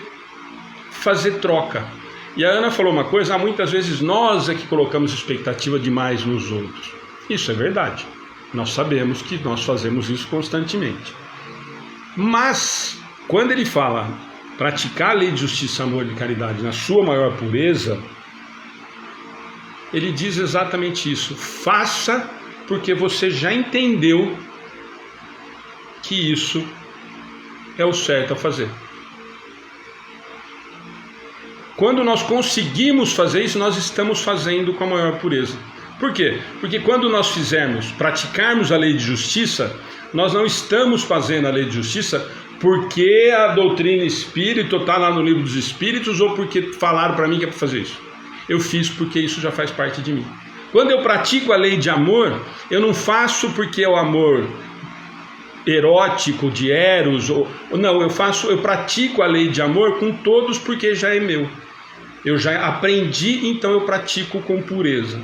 fazer troca. E a Ana falou uma coisa: muitas vezes nós é que colocamos expectativa demais nos outros. Isso é verdade. Nós sabemos que nós fazemos isso constantemente. Mas, quando ele fala praticar a lei de justiça, amor e caridade na sua maior pureza, ele diz exatamente isso. Faça porque você já entendeu que isso é o certo a fazer. Quando nós conseguimos fazer isso, nós estamos fazendo com a maior pureza. Por quê? Porque quando nós praticarmos a lei de justiça, nós não estamos fazendo a lei de justiça porque a doutrina espírita está lá no livro dos espíritos ou porque falaram para mim que é para fazer isso. Eu fiz porque isso já faz parte de mim. Quando eu pratico a lei de amor, eu não faço porque é o amor erótico de Eros, não, eu pratico a lei de amor com todos porque já é meu. Eu já aprendi, então eu pratico com pureza.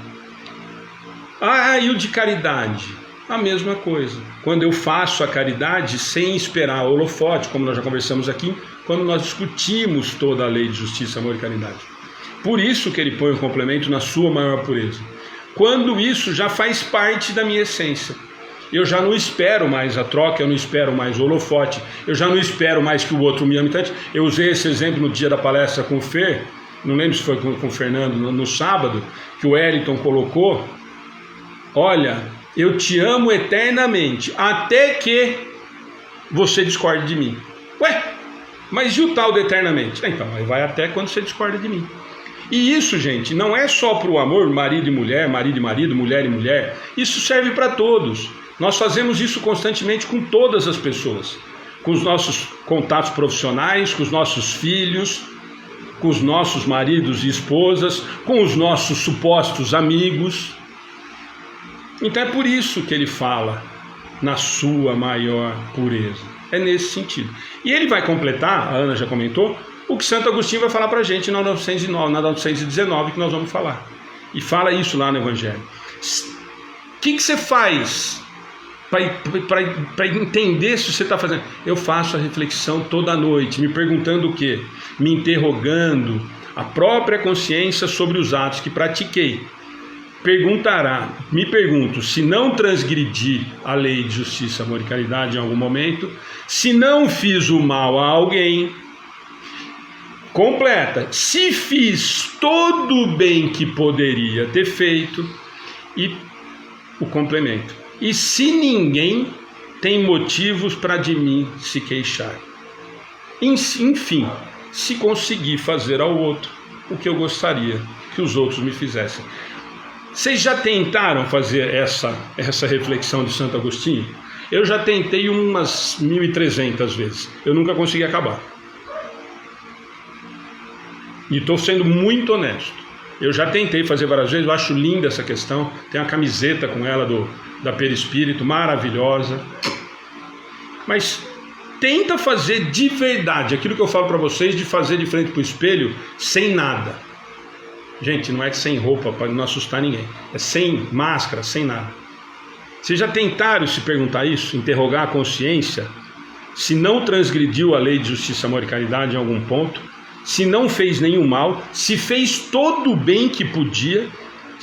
E o de caridade? A mesma coisa. Quando eu faço a caridade sem esperar holofote, como nós já conversamos aqui, quando nós discutimos toda a lei de justiça, amor e caridade. Por isso que ele põe o complemento na sua maior pureza. Quando isso já faz parte da minha essência. Eu já não espero mais a troca, eu não espero mais o holofote, eu já não espero mais que o outro me ame tanto. Eu usei esse exemplo no dia da palestra com o Fer, não lembro se foi com o Fernando, no sábado, que o Wellington colocou: olha, eu te amo eternamente, até que você discorde de mim. Ué, mas e o tal de eternamente? Então, aí vai até quando você discorda de mim. E isso, gente, não é só para o amor, marido e marido, mulher e mulher. Isso serve para todos. Nós fazemos isso constantemente com todas as pessoas. Com os nossos contatos profissionais, com os nossos filhos, com os nossos maridos e esposas, com os nossos supostos amigos. Então é por isso que ele fala na sua maior pureza. É nesse sentido. E ele vai completar, a Ana já comentou, o que Santo Agostinho vai falar para a gente na 919, que nós vamos falar. E fala isso lá no Evangelho. O que você faz para entender se você está fazendo? Eu faço a reflexão toda noite, me perguntando o quê? Me interrogando a própria consciência sobre os atos que pratiquei. Me pergunto, se não transgredi a lei de justiça, amor e caridade em algum momento, se não fiz o mal a alguém, completa, se fiz todo o bem que poderia ter feito, e o complemento, e se ninguém tem motivos para de mim se queixar. Enfim, se conseguir fazer ao outro o que eu gostaria que os outros me fizessem. Vocês já tentaram fazer essa reflexão de Santo Agostinho? Eu já tentei umas 1.300 vezes. Eu nunca consegui acabar. E estou sendo muito honesto. Eu já tentei fazer várias vezes, eu acho linda essa questão. Tem uma camiseta com ela da Perispírito, maravilhosa. Mas tenta fazer de verdade aquilo que eu falo para vocês, de fazer de frente para o espelho, sem nada. Gente, não é que sem roupa para não assustar ninguém. É sem máscara, sem nada. Vocês já tentaram se perguntar isso? Interrogar a consciência? Se não transgrediu a lei de justiça, amor e caridade em algum ponto? Se não fez nenhum mal? Se fez todo o bem que podia?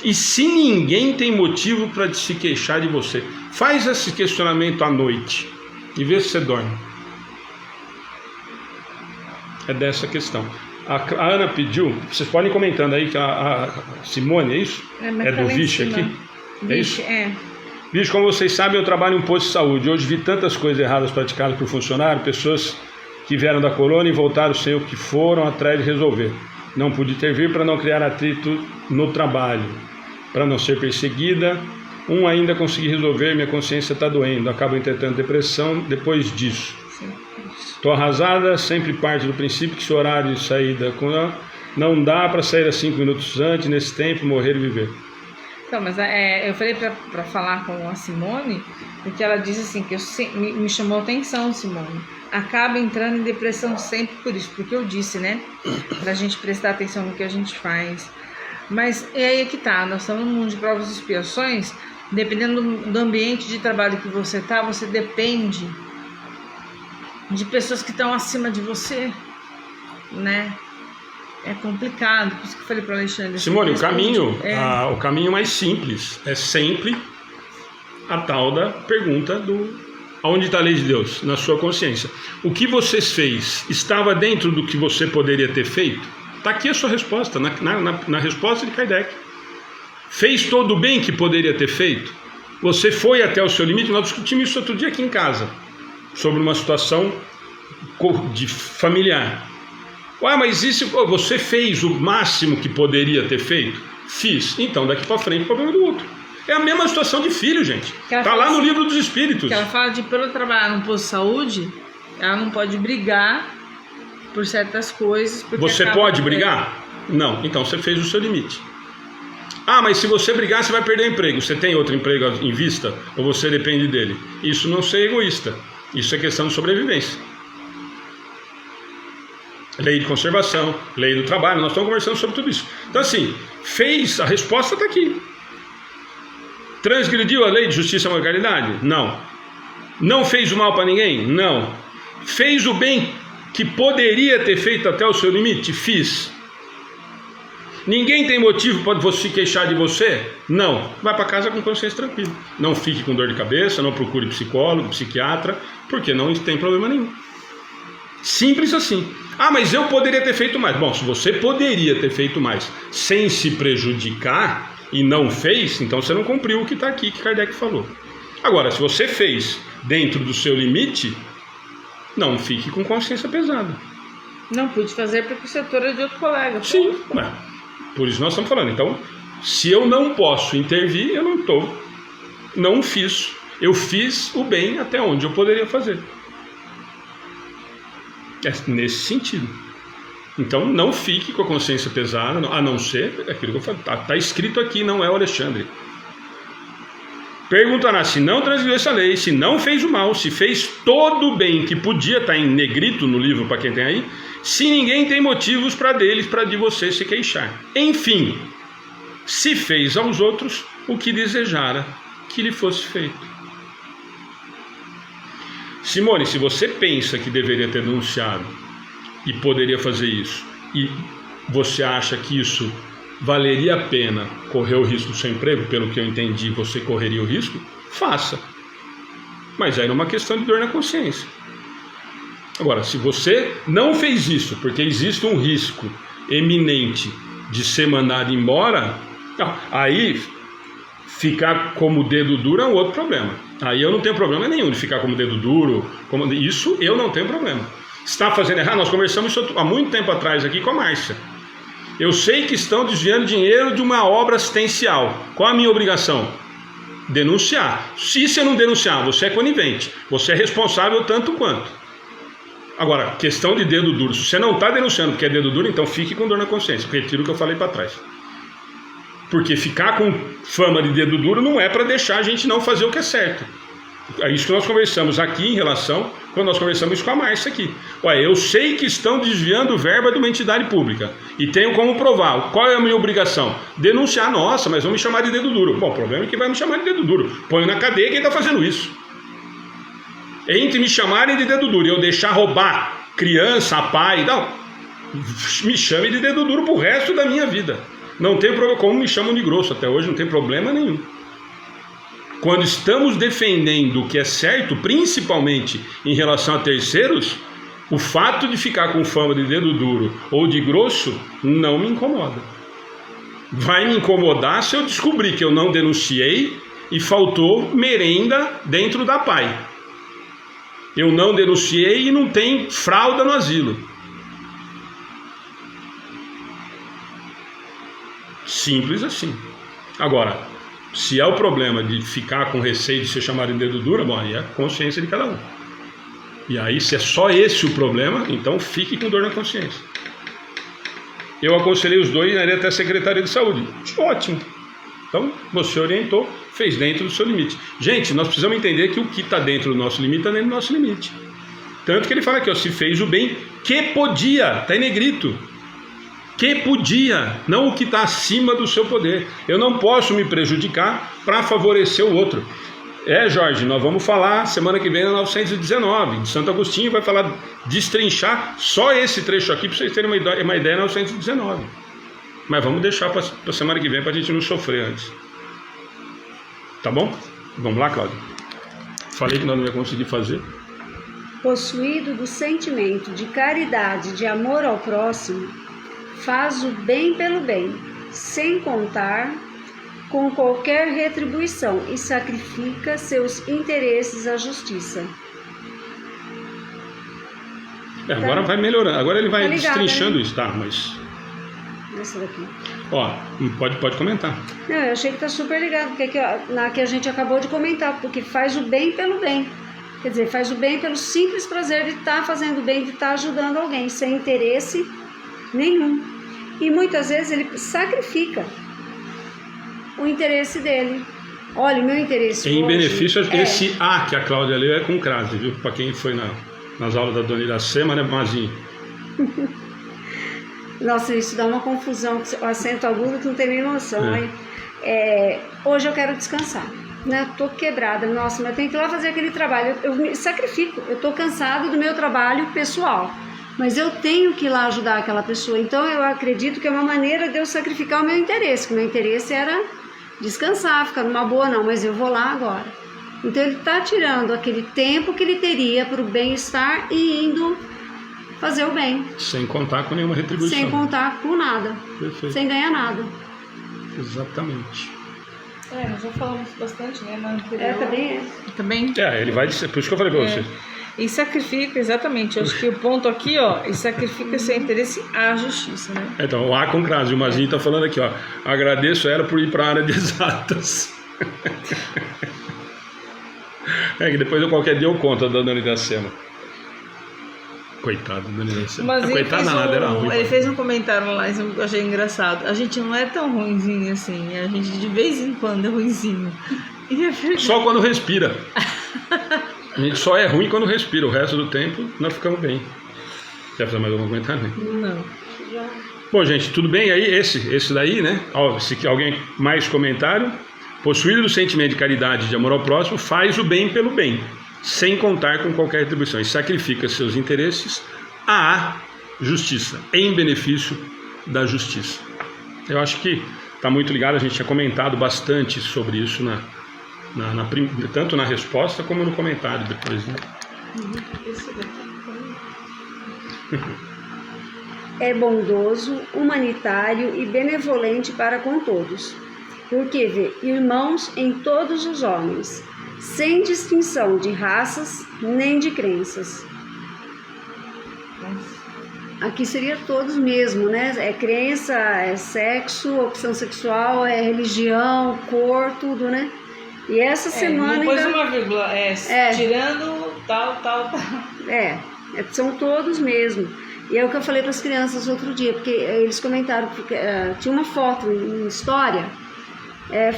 E se ninguém tem motivo para se queixar de você? Faz esse questionamento à noite e vê se você dorme. É dessa questão. A Ana pediu, vocês podem ir comentando aí que a Simone, é isso? É do Vixe aqui? É isso? Vixe, como vocês sabem, eu trabalho em um posto de saúde. Hoje vi tantas coisas erradas praticadas por funcionário, pessoas que vieram da colônia e voltaram sem o que foram atrás de resolver. Não pude intervir para não criar atrito no trabalho, para não ser perseguida. Ainda consegui resolver, minha consciência está doendo. Acabo tentando depressão depois disso. Estou arrasada, sempre parte do princípio que se o horário de saída não dá para sair a 5 minutos antes, nesse tempo, morrer e viver. Então, mas eu falei para falar com a Simone, porque ela disse assim, que me chamou a atenção, Simone. Acaba entrando em depressão sempre por isso, porque eu disse, né? Para a gente prestar atenção no que a gente faz. Mas é aí que tá, nós estamos num mundo de provas e expiações, dependendo do ambiente de trabalho que você tá, você depende de pessoas que estão acima de você, né? É complicado, por isso que eu falei para o Alexandre. Simone, o caminho mais simples é sempre a tal da pergunta aonde está a lei de Deus? Na sua consciência. O que você fez estava dentro do que você poderia ter feito? Está aqui a sua resposta, na resposta de Kardec. Fez todo o bem que poderia ter feito? Você foi até o seu limite? Nós discutimos isso outro dia aqui em casa, sobre uma situação de familiar. Mas isso, você fez o máximo que poderia ter feito? Fiz. Então daqui para frente o problema é do outro. É a mesma situação de filho, gente. Está lá no livro dos Espíritos. Que ela fala de, pelo trabalhar num posto de saúde, ela não pode brigar por certas coisas. Você pode brigar? Não. Então você fez o seu limite. Mas se você brigar, você vai perder o emprego. Você tem outro emprego em vista? Ou você depende dele? Isso não é ser egoísta. Isso é questão de sobrevivência. Lei de conservação, lei do trabalho, nós estamos conversando sobre tudo isso. Então assim, a resposta está aqui. Transgrediu a lei de justiça e amor e caridade? Não. Não fez o mal para ninguém? Não. Fez o bem que poderia ter feito até o seu limite? Fiz. Ninguém tem motivo para você queixar de você? Não. Vai para casa com consciência tranquila. Não fique com dor de cabeça, não procure psicólogo, psiquiatra, porque não tem problema nenhum. Simples assim. Mas eu poderia ter feito mais. Bom, se você poderia ter feito mais sem se prejudicar e não fez, então você não cumpriu o que está aqui que Kardec falou. Agora, se você fez dentro do seu limite, não fique com consciência pesada. Não pude fazer porque o setor é de outro colega. Sim, por isso nós estamos falando. Então, se eu não posso intervir, eu não fiz. Eu fiz o bem até onde eu poderia fazer. É nesse sentido. Então não fique com a consciência pesada, a não ser aquilo que eu falo. Está escrito aqui, não é o Alexandre. Perguntará se não transgrediu essa lei, se não fez o mal, se fez todo o bem que podia estar em negrito no livro para quem tem aí, se ninguém tem motivos para de você se queixar. Enfim, se fez aos outros o que desejara que lhe fosse feito. Simone, se você pensa que deveria ter denunciado e poderia fazer isso, e você acha que isso valeria a pena correr o risco do seu emprego, pelo que eu entendi, você correria o risco, faça. Mas aí é uma questão de dor na consciência. Agora, se você não fez isso, porque existe um risco eminente de ser mandado embora, aí ficar como dedo duro é um outro problema. Aí eu não tenho problema nenhum de ficar como dedo duro. Isso eu não tenho problema. Está fazendo errado? Nós conversamos isso há muito tempo atrás aqui com a Márcia. Eu sei que estão desviando dinheiro de uma obra assistencial. Qual a minha obrigação? Denunciar. Se você não denunciar, você é conivente. Você é responsável tanto quanto. Agora, questão de dedo duro. Se você não está denunciando porque é dedo duro, então fique com dor na consciência. Retiro o que eu falei para trás. Porque ficar com fama de dedo duro não é para deixar a gente não fazer o que é certo. É isso que nós conversamos aqui em relação, quando nós conversamos com a Márcia aqui. Olha, eu sei que estão desviando verba de uma entidade pública e tenho como provar. Qual é a minha obrigação? Denunciar. Nossa, mas vão me chamar de dedo duro. Bom, o problema é que vai me chamar de dedo duro. Põe na cadeia quem está fazendo isso. Entre me chamarem de dedo duro e eu deixar roubar criança, pai, não, me chame de dedo duro pro resto da minha vida. Não tem problema, como me chamam de grosso até hoje, não tem problema nenhum. Quando estamos defendendo o que é certo, principalmente em relação a terceiros, o fato de ficar com fama de dedo duro ou de grosso não me incomoda. Vai me incomodar se eu descobrir que eu não denunciei e faltou merenda dentro da PAI. Eu não denunciei e não tem fralda no asilo. Simples assim. Agora, se é o problema de ficar com receio de ser chamado de dedo duro, bom, aí é a consciência de cada um. E aí, se é só esse o problema, então fique com dor na consciência. Eu aconselhei os dois a ir até a Secretaria de Saúde. Ótimo. Então, você orientou, fez dentro do seu limite. Gente, nós precisamos entender que o que está dentro do nosso limite está dentro do nosso limite. Tanto que ele fala aqui, ó, se fez o bem que podia, está em negrito. Que podia, não o que está acima do seu poder. Eu não posso me prejudicar para favorecer o outro. Jorge, nós vamos falar semana que vem na 919, de Santo Agostinho, vai falar, destrinchar só esse trecho aqui para vocês terem uma ideia, 919. Mas vamos deixar para semana que vem para a gente não sofrer antes. Tá bom? Vamos lá, Cláudia. Falei que nós não ia conseguir fazer. Possuído do sentimento de caridade, de amor ao próximo, faz o bem pelo bem, sem contar com qualquer retribuição e sacrifica seus interesses à justiça. Agora vai melhorando, agora ele vai tá ligado, destrinchando né? isso, tá? Mas... Essa daqui. Ó, pode comentar. Não, eu achei que tá super ligado, porque na que a gente acabou de comentar, porque faz o bem pelo bem. Quer dizer, faz o bem pelo simples prazer de estar fazendo bem, de estar ajudando alguém, sem interesse nenhum. E muitas vezes ele sacrifica o interesse dele. Olha, o meu interesse Em hoje benefício, esse A que a Cláudia leu é com crase, viu? Para quem foi nas aulas da Dona Iracema, né, Mazinho? Nossa, isso dá uma confusão, o acento agudo que não tem nem noção. Hoje eu quero descansar, né? Tô quebrada, nossa, mas eu tenho que ir lá fazer aquele trabalho. Eu me sacrifico, eu tô cansada do meu trabalho pessoal, mas eu tenho que ir lá ajudar aquela pessoa. Então eu acredito que é uma maneira de eu sacrificar o meu interesse, que o meu interesse era descansar, ficar numa boa, não, mas eu vou lá agora. Então ele está tirando aquele tempo que ele teria para o bem-estar e indo fazer o bem. Sem contar com nenhuma retribuição. Sem contar com nada. Perfeito. Sem ganhar nada. Exatamente. Nós já falamos bastante, né? Na anterior. Também. Também. Ele vai dizer, por isso que eu falei para você. E sacrifica, exatamente. Eu acho que o ponto aqui, ó, e sacrifica seu interesse à justiça, né? Então, o A com crase, o Mazinho está falando aqui, ó. Agradeço ela por ir para a área de exatas. Que depois qualquer dia eu conto a Dona Iracema. Coitado da Dona Iracema. Mas coitada nada, era ruim. ele fez um comentário lá, isso eu achei engraçado. A gente não é tão ruinzinho assim, a gente de vez em quando é ruinzinho. E é verdade. Só quando respira. A gente só é ruim quando respira, o resto do tempo nós ficamos bem. Quer fazer mais algum comentário? Não. Bom, gente, tudo bem aí? Esse daí, né? Ó, se alguém mais comentário. Possuído do sentimento de caridade e de amor ao próximo, faz o bem pelo bem, sem contar com qualquer retribuição, e sacrifica seus interesses à justiça, em benefício da justiça. Eu acho que está muito ligado, a gente tinha comentado bastante sobre isso, tanto na resposta como no comentário depois. Né? É bondoso, humanitário e benevolente para com todos, porque vê irmãos em todos os homens, sem distinção de raças nem de crenças. Aqui seria todos mesmo, né? É crença, é sexo, opção sexual, é religião, cor, tudo, né? E essa semana depois ainda... uma vírgula, tirando tal. são todos mesmo. E é o que eu falei para as crianças outro dia, porque eles comentaram, porque tinha uma foto em história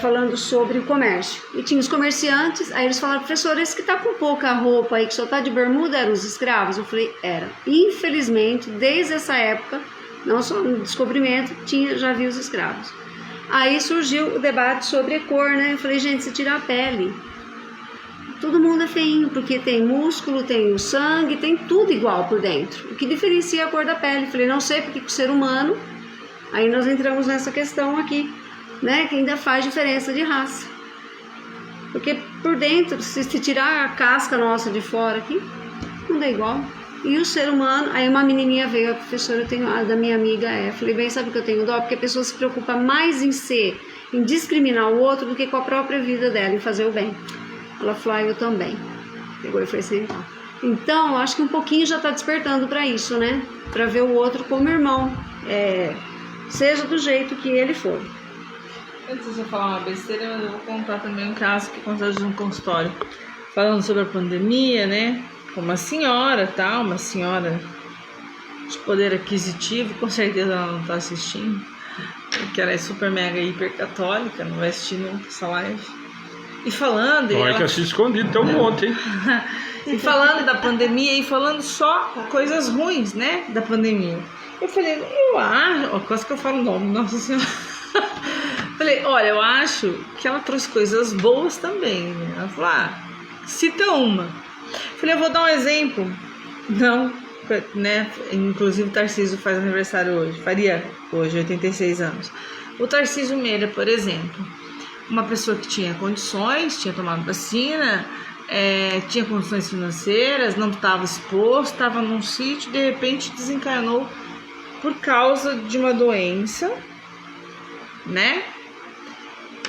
falando sobre o comércio. E tinha os comerciantes, aí eles falaram, professor, esse que tá com pouca roupa aí, que só tá de bermuda, eram os escravos? Eu falei, era. Infelizmente, desde essa época, não só no descobrimento, já havia os escravos. Aí surgiu o debate sobre a cor, né? Eu falei, gente, se tirar a pele, todo mundo é feinho, porque tem músculo, tem o sangue, tem tudo igual por dentro. O que diferencia a cor da pele? Eu falei, não sei, porque com o ser humano, aí nós entramos nessa questão aqui, né, que ainda faz diferença de raça. Porque por dentro, se tirar a casca nossa de fora aqui, não é igual. E o ser humano, aí uma menininha veio, a professora da minha amiga falei, bem, sabe o que eu tenho dó? Porque a pessoa se preocupa mais em discriminar o outro do que com a própria vida dela, em fazer o bem. Ela falou, eu também. Pegou e foi sentar. Então, eu acho que um pouquinho já está despertando para isso, né? Para ver o outro como irmão, seja do jeito que ele for. Antes de eu falar uma besteira, mas eu vou contar também um caso que aconteceu de um consultório. Falando sobre a pandemia, né? Uma senhora de poder aquisitivo, com certeza ela não está assistindo, porque ela é super mega hiper católica, não vai assistir nunca essa live. E falando... Olha que assiste escondido, tem um monte, hein? E falando da pandemia, e falando só coisas ruins, né? Da pandemia. Eu falei, eu acho... Quase que eu falo o nome, nossa senhora. Falei, olha, eu acho que ela trouxe coisas boas também, né? Ela falou, cita uma. Falei, eu vou dar um exemplo. Não, né? Inclusive o Tarcísio faz aniversário hoje. Faria hoje, 86 anos. O Tarcísio Meira, por exemplo, uma pessoa que tinha condições, tinha tomado vacina, tinha condições financeiras, não estava exposto, estava num sítio, de repente desencarnou por causa de uma doença, né?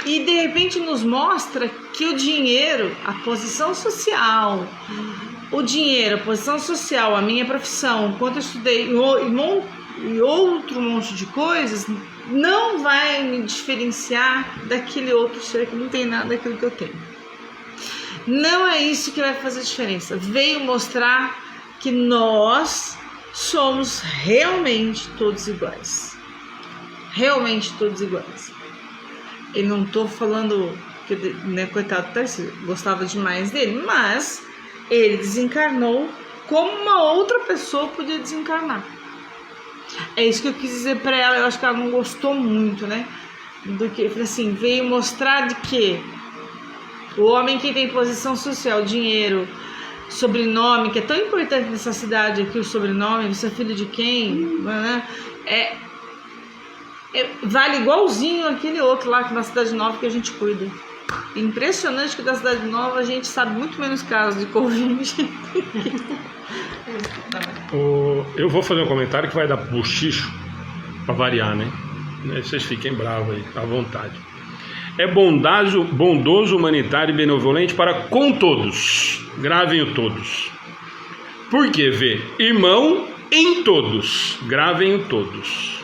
E de repente nos mostra que o dinheiro, a posição social, a posição social, a minha profissão, quanto eu estudei e outro monte de coisas, não vai me diferenciar daquele outro ser que não tem nada daquilo que eu tenho. Não é isso que vai fazer diferença. Veio mostrar que nós somos realmente todos iguais. Realmente todos iguais. Eu não estou falando que, né, coitado do Tarcísio, gostava demais dele, mas ele desencarnou como uma outra pessoa podia desencarnar. É isso que eu quis dizer para ela. Eu acho que ela não gostou muito, né? Do que, assim, veio mostrar de que o homem que tem posição social, dinheiro, sobrenome, que é tão importante nessa cidade aqui, o sobrenome, você é filho de quem, né? Vale igualzinho aquele outro lá que na Cidade Nova que a gente cuida. Impressionante que da Cidade Nova a gente sabe muito menos casos de Covid. Eu vou fazer um comentário que vai dar buchicho para variar, né? Vocês fiquem bravos aí, à vontade. É bondoso, humanitário e benevolente para com todos. Gravem o todos. Por que vê? Irmão em todos. Gravem o todos.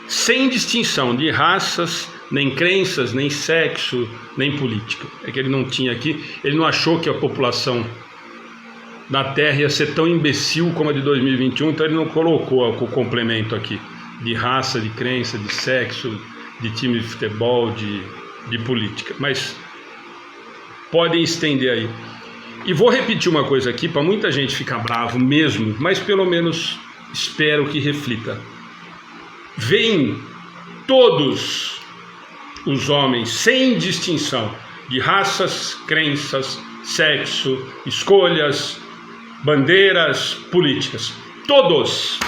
Sem distinção de raças, nem crenças, nem sexo, nem política. É que ele não tinha aqui, ele não achou que a população da Terra ia ser tão imbecil como a de 2021, então ele não colocou o complemento aqui de raça, de crença, de sexo, de time de futebol, de política. Mas podem estender aí. E vou repetir uma coisa aqui, para muita gente ficar bravo mesmo, mas pelo menos espero que reflita. Veem todos os homens, sem distinção de raças, crenças, sexo, escolhas, bandeiras, políticas. Todos.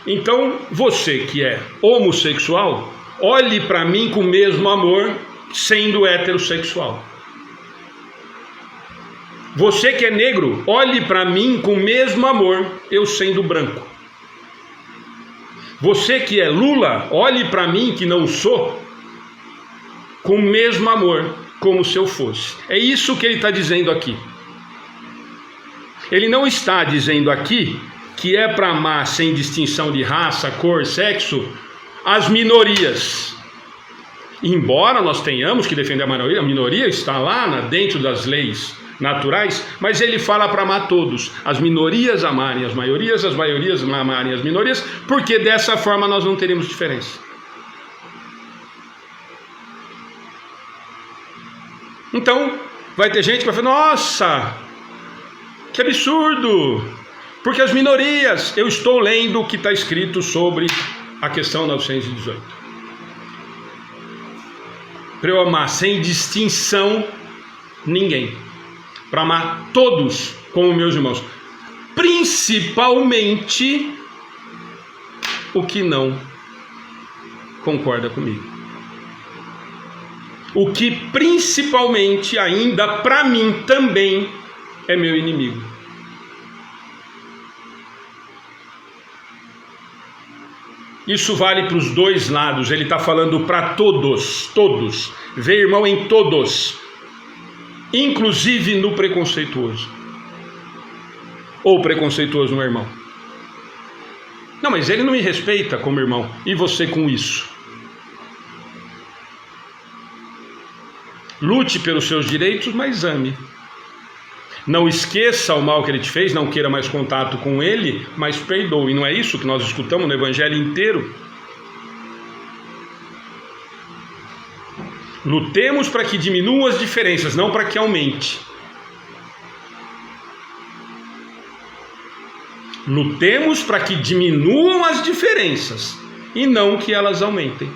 Então, você que é homossexual, olhe para mim com o mesmo amor, sendo heterossexual. Você que é negro, olhe para mim com o mesmo amor, eu sendo branco. Você que é Lula, olhe para mim que não sou, com o mesmo amor, como se eu fosse. É isso que ele está dizendo aqui. Ele não está dizendo aqui que é para amar sem distinção de raça, cor, sexo, as minorias. Embora nós tenhamos que defender a minoria está lá dentro das leis naturais, mas ele fala para amar todos, as minorias amarem as maiorias amarem as minorias, porque dessa forma nós não teremos diferença. Então, vai ter gente que vai falar, nossa, que absurdo, porque as minorias, eu estou lendo o que está escrito sobre a questão 918. Para eu amar sem distinção ninguém, para amar todos como meus irmãos, principalmente o que não concorda comigo. O que principalmente ainda para mim também é meu inimigo. Isso vale para os dois lados, ele está falando para todos, todos, ver irmão em todos, inclusive no preconceituoso, ou preconceituoso no irmão. Não, mas ele não me respeita como irmão, e você com isso? Lute pelos seus direitos, mas ame. Não esqueça o mal que ele te fez, não queira mais contato com ele, mas perdoe. E não é isso que nós escutamos no Evangelho inteiro? Lutemos para que diminuam as diferenças, não para que aumente. Lutemos para que diminuam as diferenças e não que elas aumentem.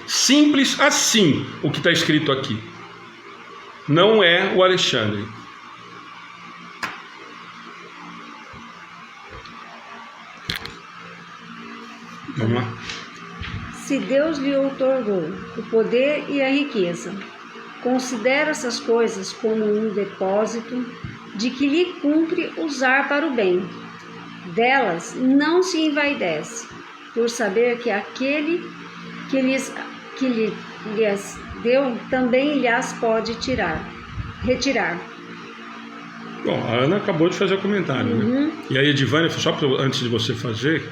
Simples assim o que está escrito aqui. Não é o Alexandre. Vamos lá. Se Deus lhe outorgou o poder e a riqueza, considera essas coisas como um depósito de que lhe cumpre usar para o bem. Delas não se envaidece, por saber que aquele que lhes deu também lhes pode retirar. Bom, a Ana acabou de fazer o comentário, né? E a Edivânia, só antes de você fazer,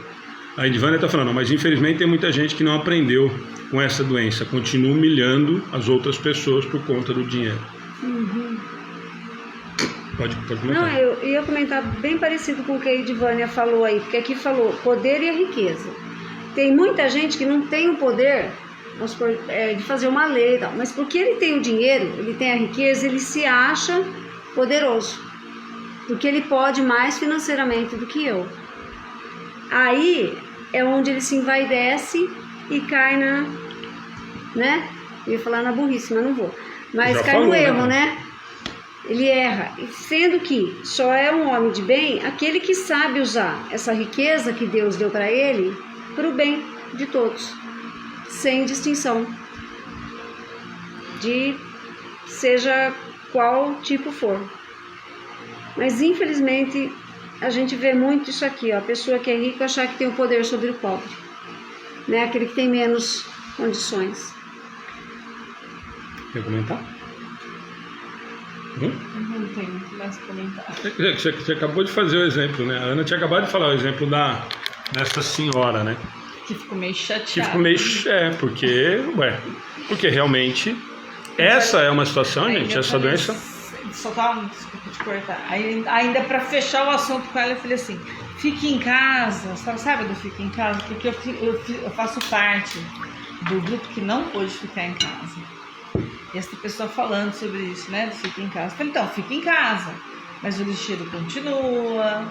a Edivânia está falando, mas infelizmente tem muita gente que não aprendeu com essa doença, continua humilhando as outras pessoas por conta do dinheiro. Pode comentar. Não, eu ia comentar bem parecido com o que a Edivânia falou aí, porque aqui falou poder e a riqueza. Tem muita gente que não tem o poder de fazer uma lei e tal, mas porque ele tem o dinheiro, ele tem a riqueza, ele se acha poderoso, porque ele pode mais financeiramente do que eu. Aí é onde ele se envaidece e cai na, né? Eu ia falar na burrice, mas não vou. Mas já cai falou, no erro, né? Ele erra, sendo que só é um homem de bem aquele que sabe usar essa riqueza que Deus deu para ele para o bem de todos, sem distinção, de seja qual tipo for. Mas infelizmente a gente vê muito isso aqui, ó, a pessoa que é rica achar que tem o poder sobre o pobre, né? Aquele que tem menos condições. Quer comentar? Não tem muito mais comentar. Você acabou de fazer o exemplo, né? A Ana tinha acabado de falar o exemplo dessa senhora, né? Que ficou meio chateada. Que ficou meio... porque realmente essa é uma situação, gente, essa doença... Só desculpa te cortar. Ainda para fechar o assunto com ela, eu falei assim, fique em casa, sabe do fique em casa? Porque eu faço parte do grupo que não pôde ficar em casa. E essa pessoa falando sobre isso, né, do fique em casa. Eu falei, então, fique em casa, mas o lixeiro continua,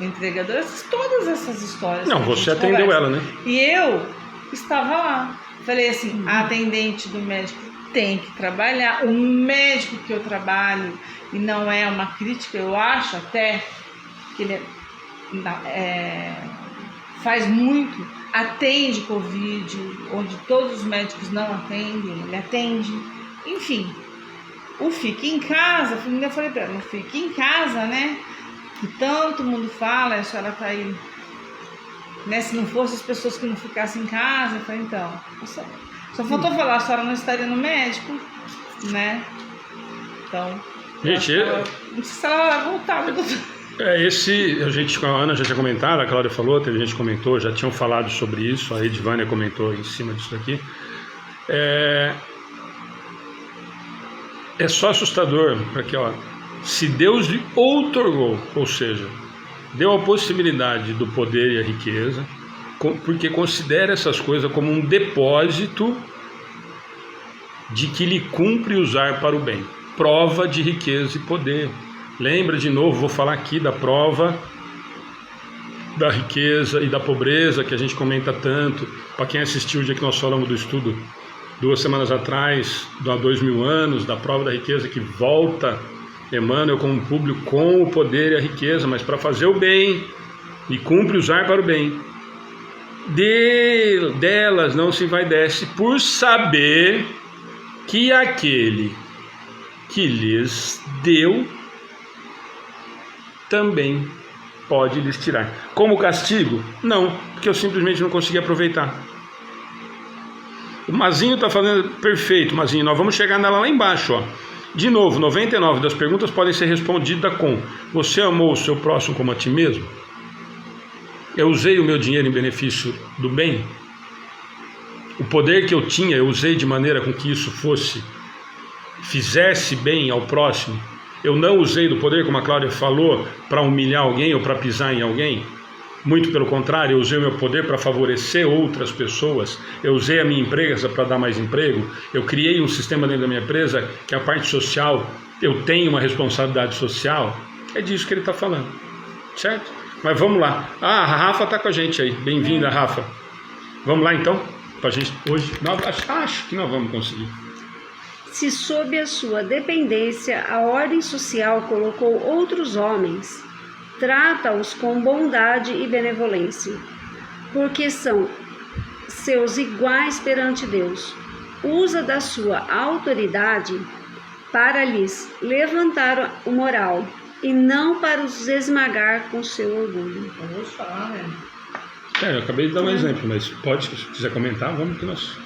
o entregador, todas essas histórias. Não, você atendeu conversa. Ela, né? E eu estava lá. Falei assim, a atendente do médico tem que trabalhar. O médico que eu trabalho, e não é uma crítica, eu acho até que ele faz muito, atende Covid, onde todos os médicos não atendem, ele atende. Enfim, o fique em casa, eu falei para ela, o fique em casa, né? Que tanto mundo fala, a senhora tá aí, né? Se não fosse as pessoas que não ficassem em casa, eu falei, então, só faltou falar, a senhora não estaria no médico, né? Então, gente, não sei se ela vai voltar. A Ana já tinha comentado, a Cláudia falou, teve gente que comentou, já tinham falado sobre isso, a Edivânia comentou em cima disso aqui. é só assustador, porque ó, se Deus lhe outorgou, ou seja, deu a possibilidade do poder e a riqueza, porque considera essas coisas como um depósito de que lhe cumpre usar para o bem. Prova de riqueza e poder. Lembra de novo, vou falar aqui da prova da riqueza e da pobreza que a gente comenta tanto. Para quem assistiu o dia que nós falamos do estudo 2 semanas atrás, há 2000 anos, da prova da riqueza que volta Emmanuel como um público com o poder e a riqueza, mas para fazer o bem e cumpre usar para o bem. Delas não se envaidece por saber que aquele que lhes deu também pode lhes tirar. Como castigo? Não, porque eu simplesmente não consegui aproveitar. O Mazinho está falando perfeito, Mazinho, nós vamos chegar nela lá embaixo, ó. De novo, 99 das perguntas podem ser respondidas com: você amou o seu próximo como a ti mesmo? Eu usei o meu dinheiro em benefício do bem? O poder que eu tinha, eu usei de maneira com que isso fizesse bem ao próximo? Eu não usei do poder, como a Cláudia falou, para humilhar alguém ou para pisar em alguém? Muito pelo contrário, eu usei o meu poder para favorecer outras pessoas. Eu usei a minha empresa para dar mais emprego. Eu criei um sistema dentro da minha empresa que a parte social, eu tenho uma responsabilidade social. É disso que ele está falando, certo? Mas vamos lá. Ah, a Rafa está com a gente aí. Bem-vinda, Rafa. Vamos lá então? Para a gente hoje. Acho que nós vamos conseguir. Se sob a sua dependência a ordem social colocou outros homens, trata-os com bondade e benevolência, porque são seus iguais perante Deus. Usa da sua autoridade para lhes levantar o moral e não para os esmagar com seu orgulho. Eu vou falar, né? Eu acabei de dar um exemplo, mas pode, se quiser comentar, vamos que nós...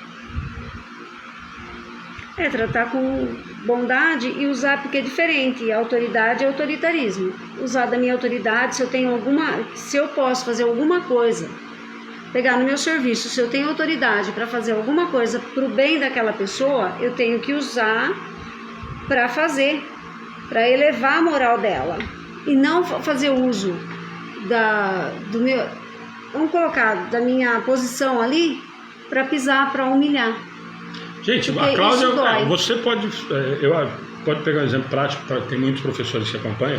Tratar com bondade e usar, porque é diferente, autoridade é autoritarismo. Usar da minha autoridade, se eu posso fazer alguma coisa, pegar no meu serviço, se eu tenho autoridade para fazer alguma coisa para o bem daquela pessoa, eu tenho que usar para fazer, para elevar a moral dela. E não fazer uso do meu, vamos colocar, da minha posição ali, para pisar, para humilhar. Gente, porque a Cláudia, você pode pegar um exemplo prático, tem muitos professores que acompanham.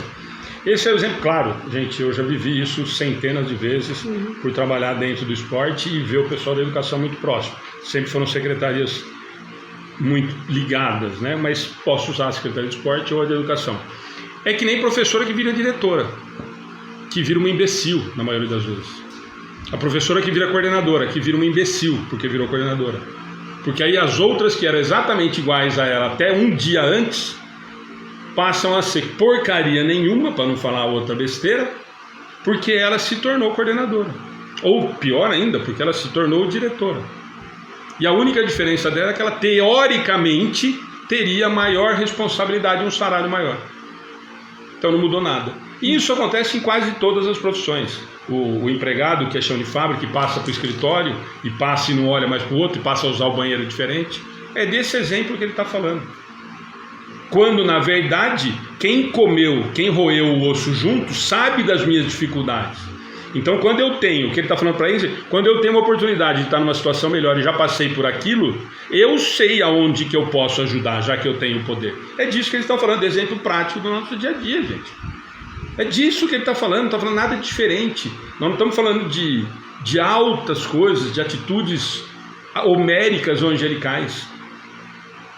Esse é o exemplo claro, gente, eu já vivi isso centenas de vezes por trabalhar dentro do esporte e ver o pessoal da educação muito próximo. Sempre foram secretarias muito ligadas, né? Mas posso usar a secretaria de esporte ou a de educação. É que nem professora que vira diretora, que vira uma imbecil na maioria das vezes. A professora que vira coordenadora, que vira uma imbecil porque virou coordenadora. Porque aí as outras que eram exatamente iguais a ela até um dia antes passam a ser porcaria nenhuma, para não falar outra besteira, porque ela se tornou coordenadora. Ou pior ainda, porque ela se tornou diretora. E a única diferença dela é que ela teoricamente teria maior responsabilidade e um salário maior. Então não mudou nada. E isso acontece em quase todas as profissões. O empregado que é chão de fábrica, que passa para o escritório e passa e não olha mais para o outro e passa a usar o banheiro diferente, é desse exemplo que ele está falando. Quando na verdade quem roeu o osso junto sabe das minhas dificuldades. Então quando eu tenho, o que ele está falando para eles, quando eu tenho uma oportunidade de estar numa situação melhor e já passei por aquilo, eu sei aonde que eu posso ajudar, já que eu tenho poder. É disso que eles estão falando, de exemplo prático do nosso dia a dia, gente. É disso que ele está falando, não está falando nada diferente. Nós não estamos falando de altas coisas, de atitudes homéricas ou angelicais.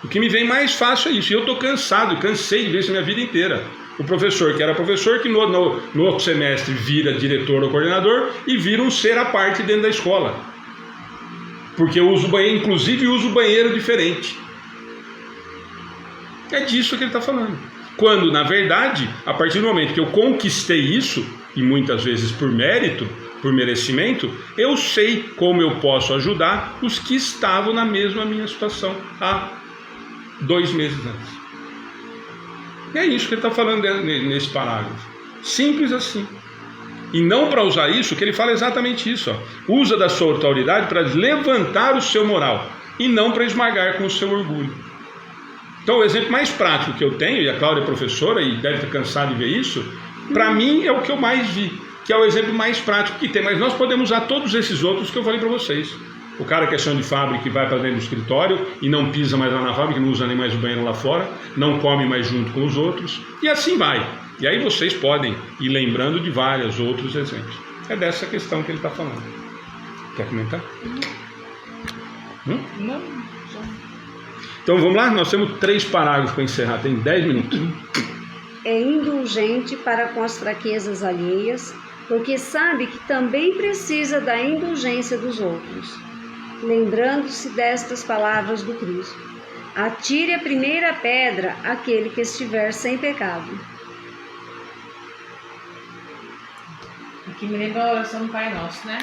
O que me vem mais fácil é isso. E eu estou cansei de ver isso a minha vida inteira. O professor que era professor, que no outro semestre vira diretor ou coordenador e vira um ser à parte dentro da escola. Porque eu uso o banheiro, inclusive uso o banheiro diferente. É disso que ele está falando. Quando, na verdade, a partir do momento que eu conquistei isso, e muitas vezes por mérito, por merecimento, eu sei como eu posso ajudar os que estavam na mesma minha situação há 2 meses antes. E é isso que ele está falando nesse parágrafo. Simples assim. E não para usar isso, que ele fala exatamente isso. Usa da sua autoridade para levantar o seu moral e não para esmagar com o seu orgulho. Então o exemplo mais prático que eu tenho, e a Cláudia é professora e deve estar cansada de ver isso, para mim é o que eu mais vi, que é o exemplo mais prático que tem, mas nós podemos usar todos esses outros que eu falei para vocês. O cara que é chão de fábrica e vai para dentro do escritório e não pisa mais lá na fábrica, não usa nem mais o banheiro lá fora, não come mais junto com os outros, e assim vai. E aí vocês podem ir lembrando de vários outros exemplos. É dessa questão que ele está falando. Quer comentar? Não. Então vamos lá, nós temos 3 parágrafos para encerrar, tem 10 minutos. É indulgente para com as fraquezas alheias, porque sabe que também precisa da indulgência dos outros. Lembrando-se destas palavras do Cristo: atire a primeira pedra aquele que estiver sem pecado. Aqui me lembra a oração do Pai Nosso, né?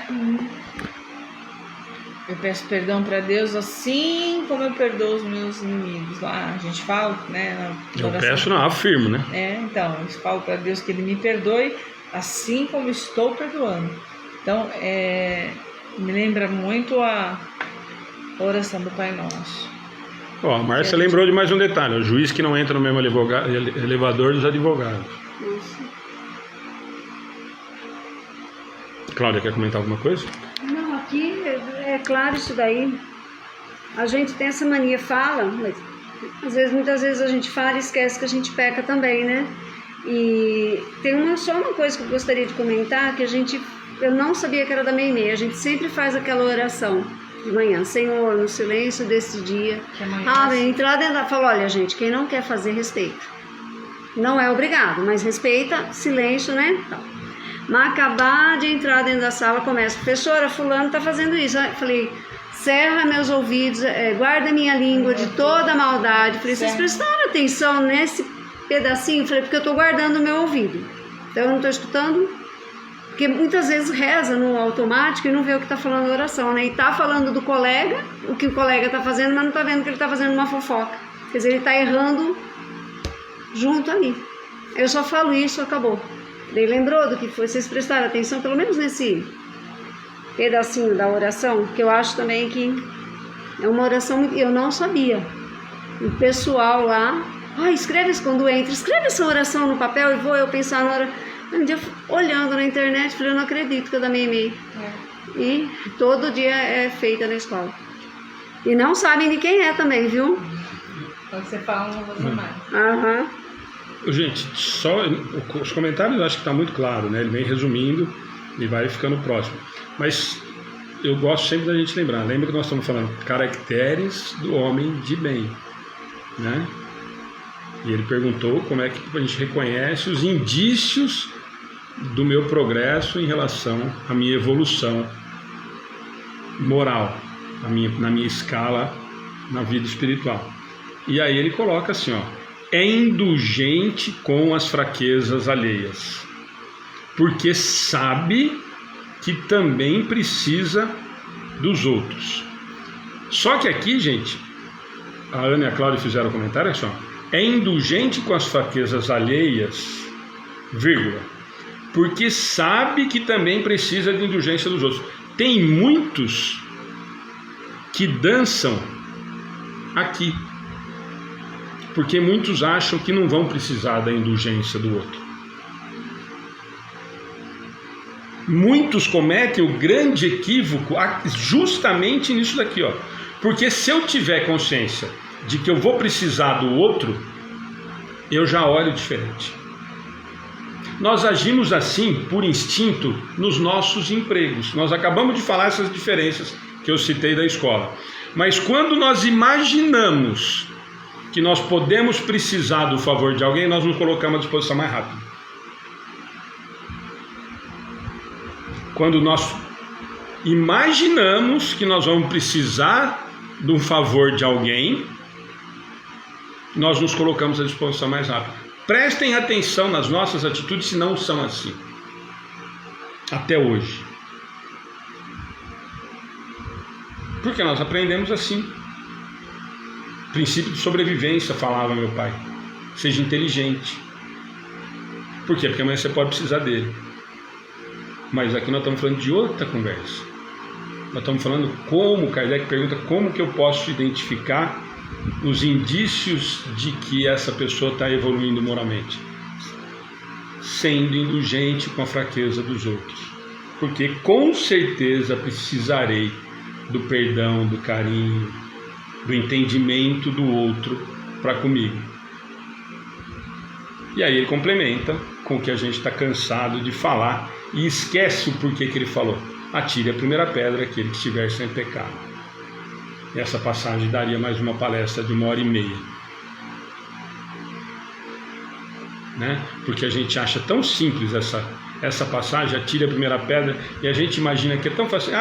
Eu peço perdão para Deus assim como eu perdoo os meus inimigos. Lá a gente fala, né? Eu peço, não, afirmo, né? Então, eu falo para Deus que Ele me perdoe assim como estou perdoando. Então, me lembra muito a oração do Pai Nosso. Ó, a Márcia lembrou de mais um detalhe: o juiz que não entra no mesmo elevador dos advogados. Cláudia, quer comentar alguma coisa? Não, aqui é claro isso daí. A gente tem essa mania, fala, mas muitas vezes a gente fala e esquece que a gente peca também, né? E tem só uma coisa que eu gostaria de comentar, que eu não sabia que era da meia-meia. A gente sempre faz aquela oração de manhã: Senhor, no silêncio desse dia, entrar dentro da... Fala, olha, gente, quem não quer fazer, respeita. Não é obrigado, mas respeita, silêncio, né? Então, mas acabar de entrar dentro da sala, começa: professora, fulano está fazendo isso. Eu falei: cerra meus ouvidos, guarda minha língua de toda maldade. Falei: vocês prestaram atenção nesse pedacinho? Falei: porque eu estou guardando o meu ouvido, então eu não estou escutando. Porque muitas vezes reza no automático e não vê o que está falando na oração, né? E está falando do colega, o que o colega está fazendo, mas não está vendo que ele está fazendo uma fofoca. Quer dizer, ele está errando junto ali. Eu só falo isso, acabou. Daí lembrou do que foi, vocês prestaram atenção, pelo menos nesse pedacinho da oração, que eu acho também que é uma oração que eu não sabia. O pessoal lá, escreve isso quando entra, escreve essa oração no papel e vou eu pensar na hora. Um dia olhando na internet, falei: eu não acredito que é da meia-meia. E todo dia é feita na escola. E não sabem de quem é também, viu? Quando você fala, não vou fazer mais. Gente, só os comentários eu acho que está muito claro, né? Ele vem resumindo e vai ficando próximo. Mas eu gosto sempre da gente lembrar. Lembra que nós estamos falando caracteres do homem de bem, né? E ele perguntou como é que a gente reconhece os indícios do meu progresso em relação à minha evolução moral, na minha escala na vida espiritual. E aí ele coloca assim, é indulgente com as fraquezas alheias, porque sabe que também precisa dos outros. Só que aqui, gente, a Ana e a Cláudia fizeram um comentário assim, é indulgente com as fraquezas alheias, vírgula, porque sabe que também precisa de indulgência dos outros. Tem muitos que dançam aqui, porque muitos acham que não vão precisar da indulgência do outro. Muitos cometem o grande equívoco justamente nisso daqui, porque se eu tiver consciência de que eu vou precisar do outro, eu já olho diferente. Nós agimos assim por instinto nos nossos empregos. Nós acabamos de falar essas diferenças que eu citei da escola. Mas quando nós imaginamos que nós podemos precisar do favor de alguém, nós nos colocamos à disposição mais rápido. Quando nós imaginamos que nós vamos precisar de um favor de alguém, nós nos colocamos à disposição mais rápido. Prestem atenção nas nossas atitudes se não são assim. Até hoje. Porque nós aprendemos assim. Princípio de sobrevivência, falava meu pai. Seja inteligente. Por quê? Porque amanhã você pode precisar dele. Mas aqui nós estamos falando de outra conversa. Nós estamos falando como, Kardec pergunta como que eu posso identificar os indícios de que essa pessoa está evoluindo moralmente? Sendo indulgente com a fraqueza dos outros. Porque com certeza precisarei do perdão, do carinho, do entendimento do outro para comigo. E aí ele complementa com o que a gente está cansado de falar e esquece o porquê que ele falou. Atire a primeira pedra aquele que estiver sem pecado. E essa passagem daria mais uma palestra de 1h30. Né? Porque a gente acha tão simples essa passagem, atire a primeira pedra, e a gente imagina que é tão fácil,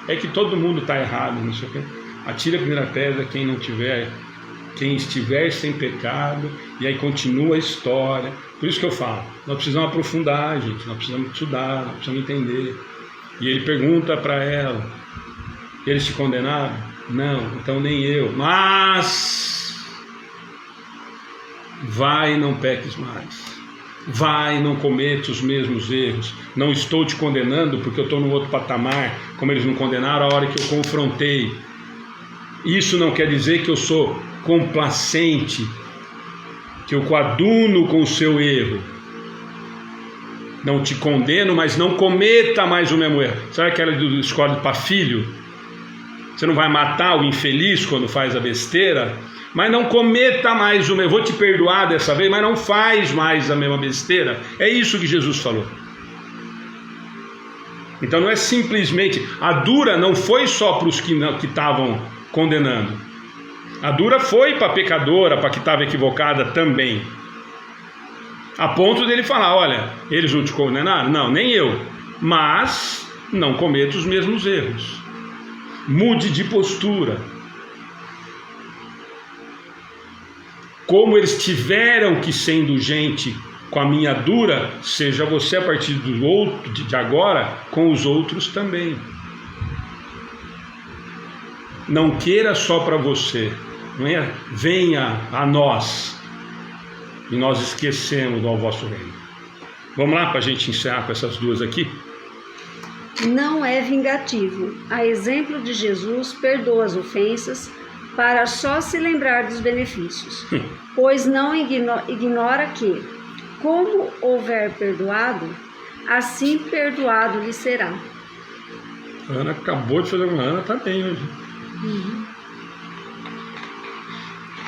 é que todo mundo está errado, não sei o quê. Atire a primeira pedra quem estiver sem pecado, e aí continua a história. Por isso que eu falo, nós precisamos aprofundar, gente, nós precisamos estudar, nós precisamos entender. E ele pergunta para ela, eles te condenaram? Não, então nem eu, mas vai, não peques mais, vai, não cometa os mesmos erros. Não estou te condenando porque eu estou num outro patamar, como eles não condenaram a hora que eu confrontei. Isso não quer dizer que eu sou complacente, que eu coaduno com o seu erro. Não te condeno, mas não cometa mais o mesmo erro. Sabe aquela do escola para filho? Você não vai matar o infeliz quando faz a besteira, mas não cometa mais o mesmo. Vou te perdoar dessa vez, mas não faz mais a mesma besteira. É isso que Jesus falou. Então não é simplesmente... A dura não foi só para os que estavam condenando. A dura foi para a pecadora, para a que estava equivocada também. A ponto dele falar, olha, eles não te condenaram? Não, nem eu. Mas não cometa os mesmos erros. Mude de postura. Como eles tiveram que ser indulgente com a minha dura, seja você a partir de agora com os outros também. Não queira só para você, não é? Venha a nós e nós esquecemos ao vosso reino. Vamos lá para a gente encerrar com essas duas aqui? Não é vingativo. A exemplo de Jesus, perdoa as ofensas para só se lembrar dos benefícios, pois não ignora que, como houver perdoado, assim perdoado lhe será. A Ana acabou de fazer uma... Ana está bem hoje.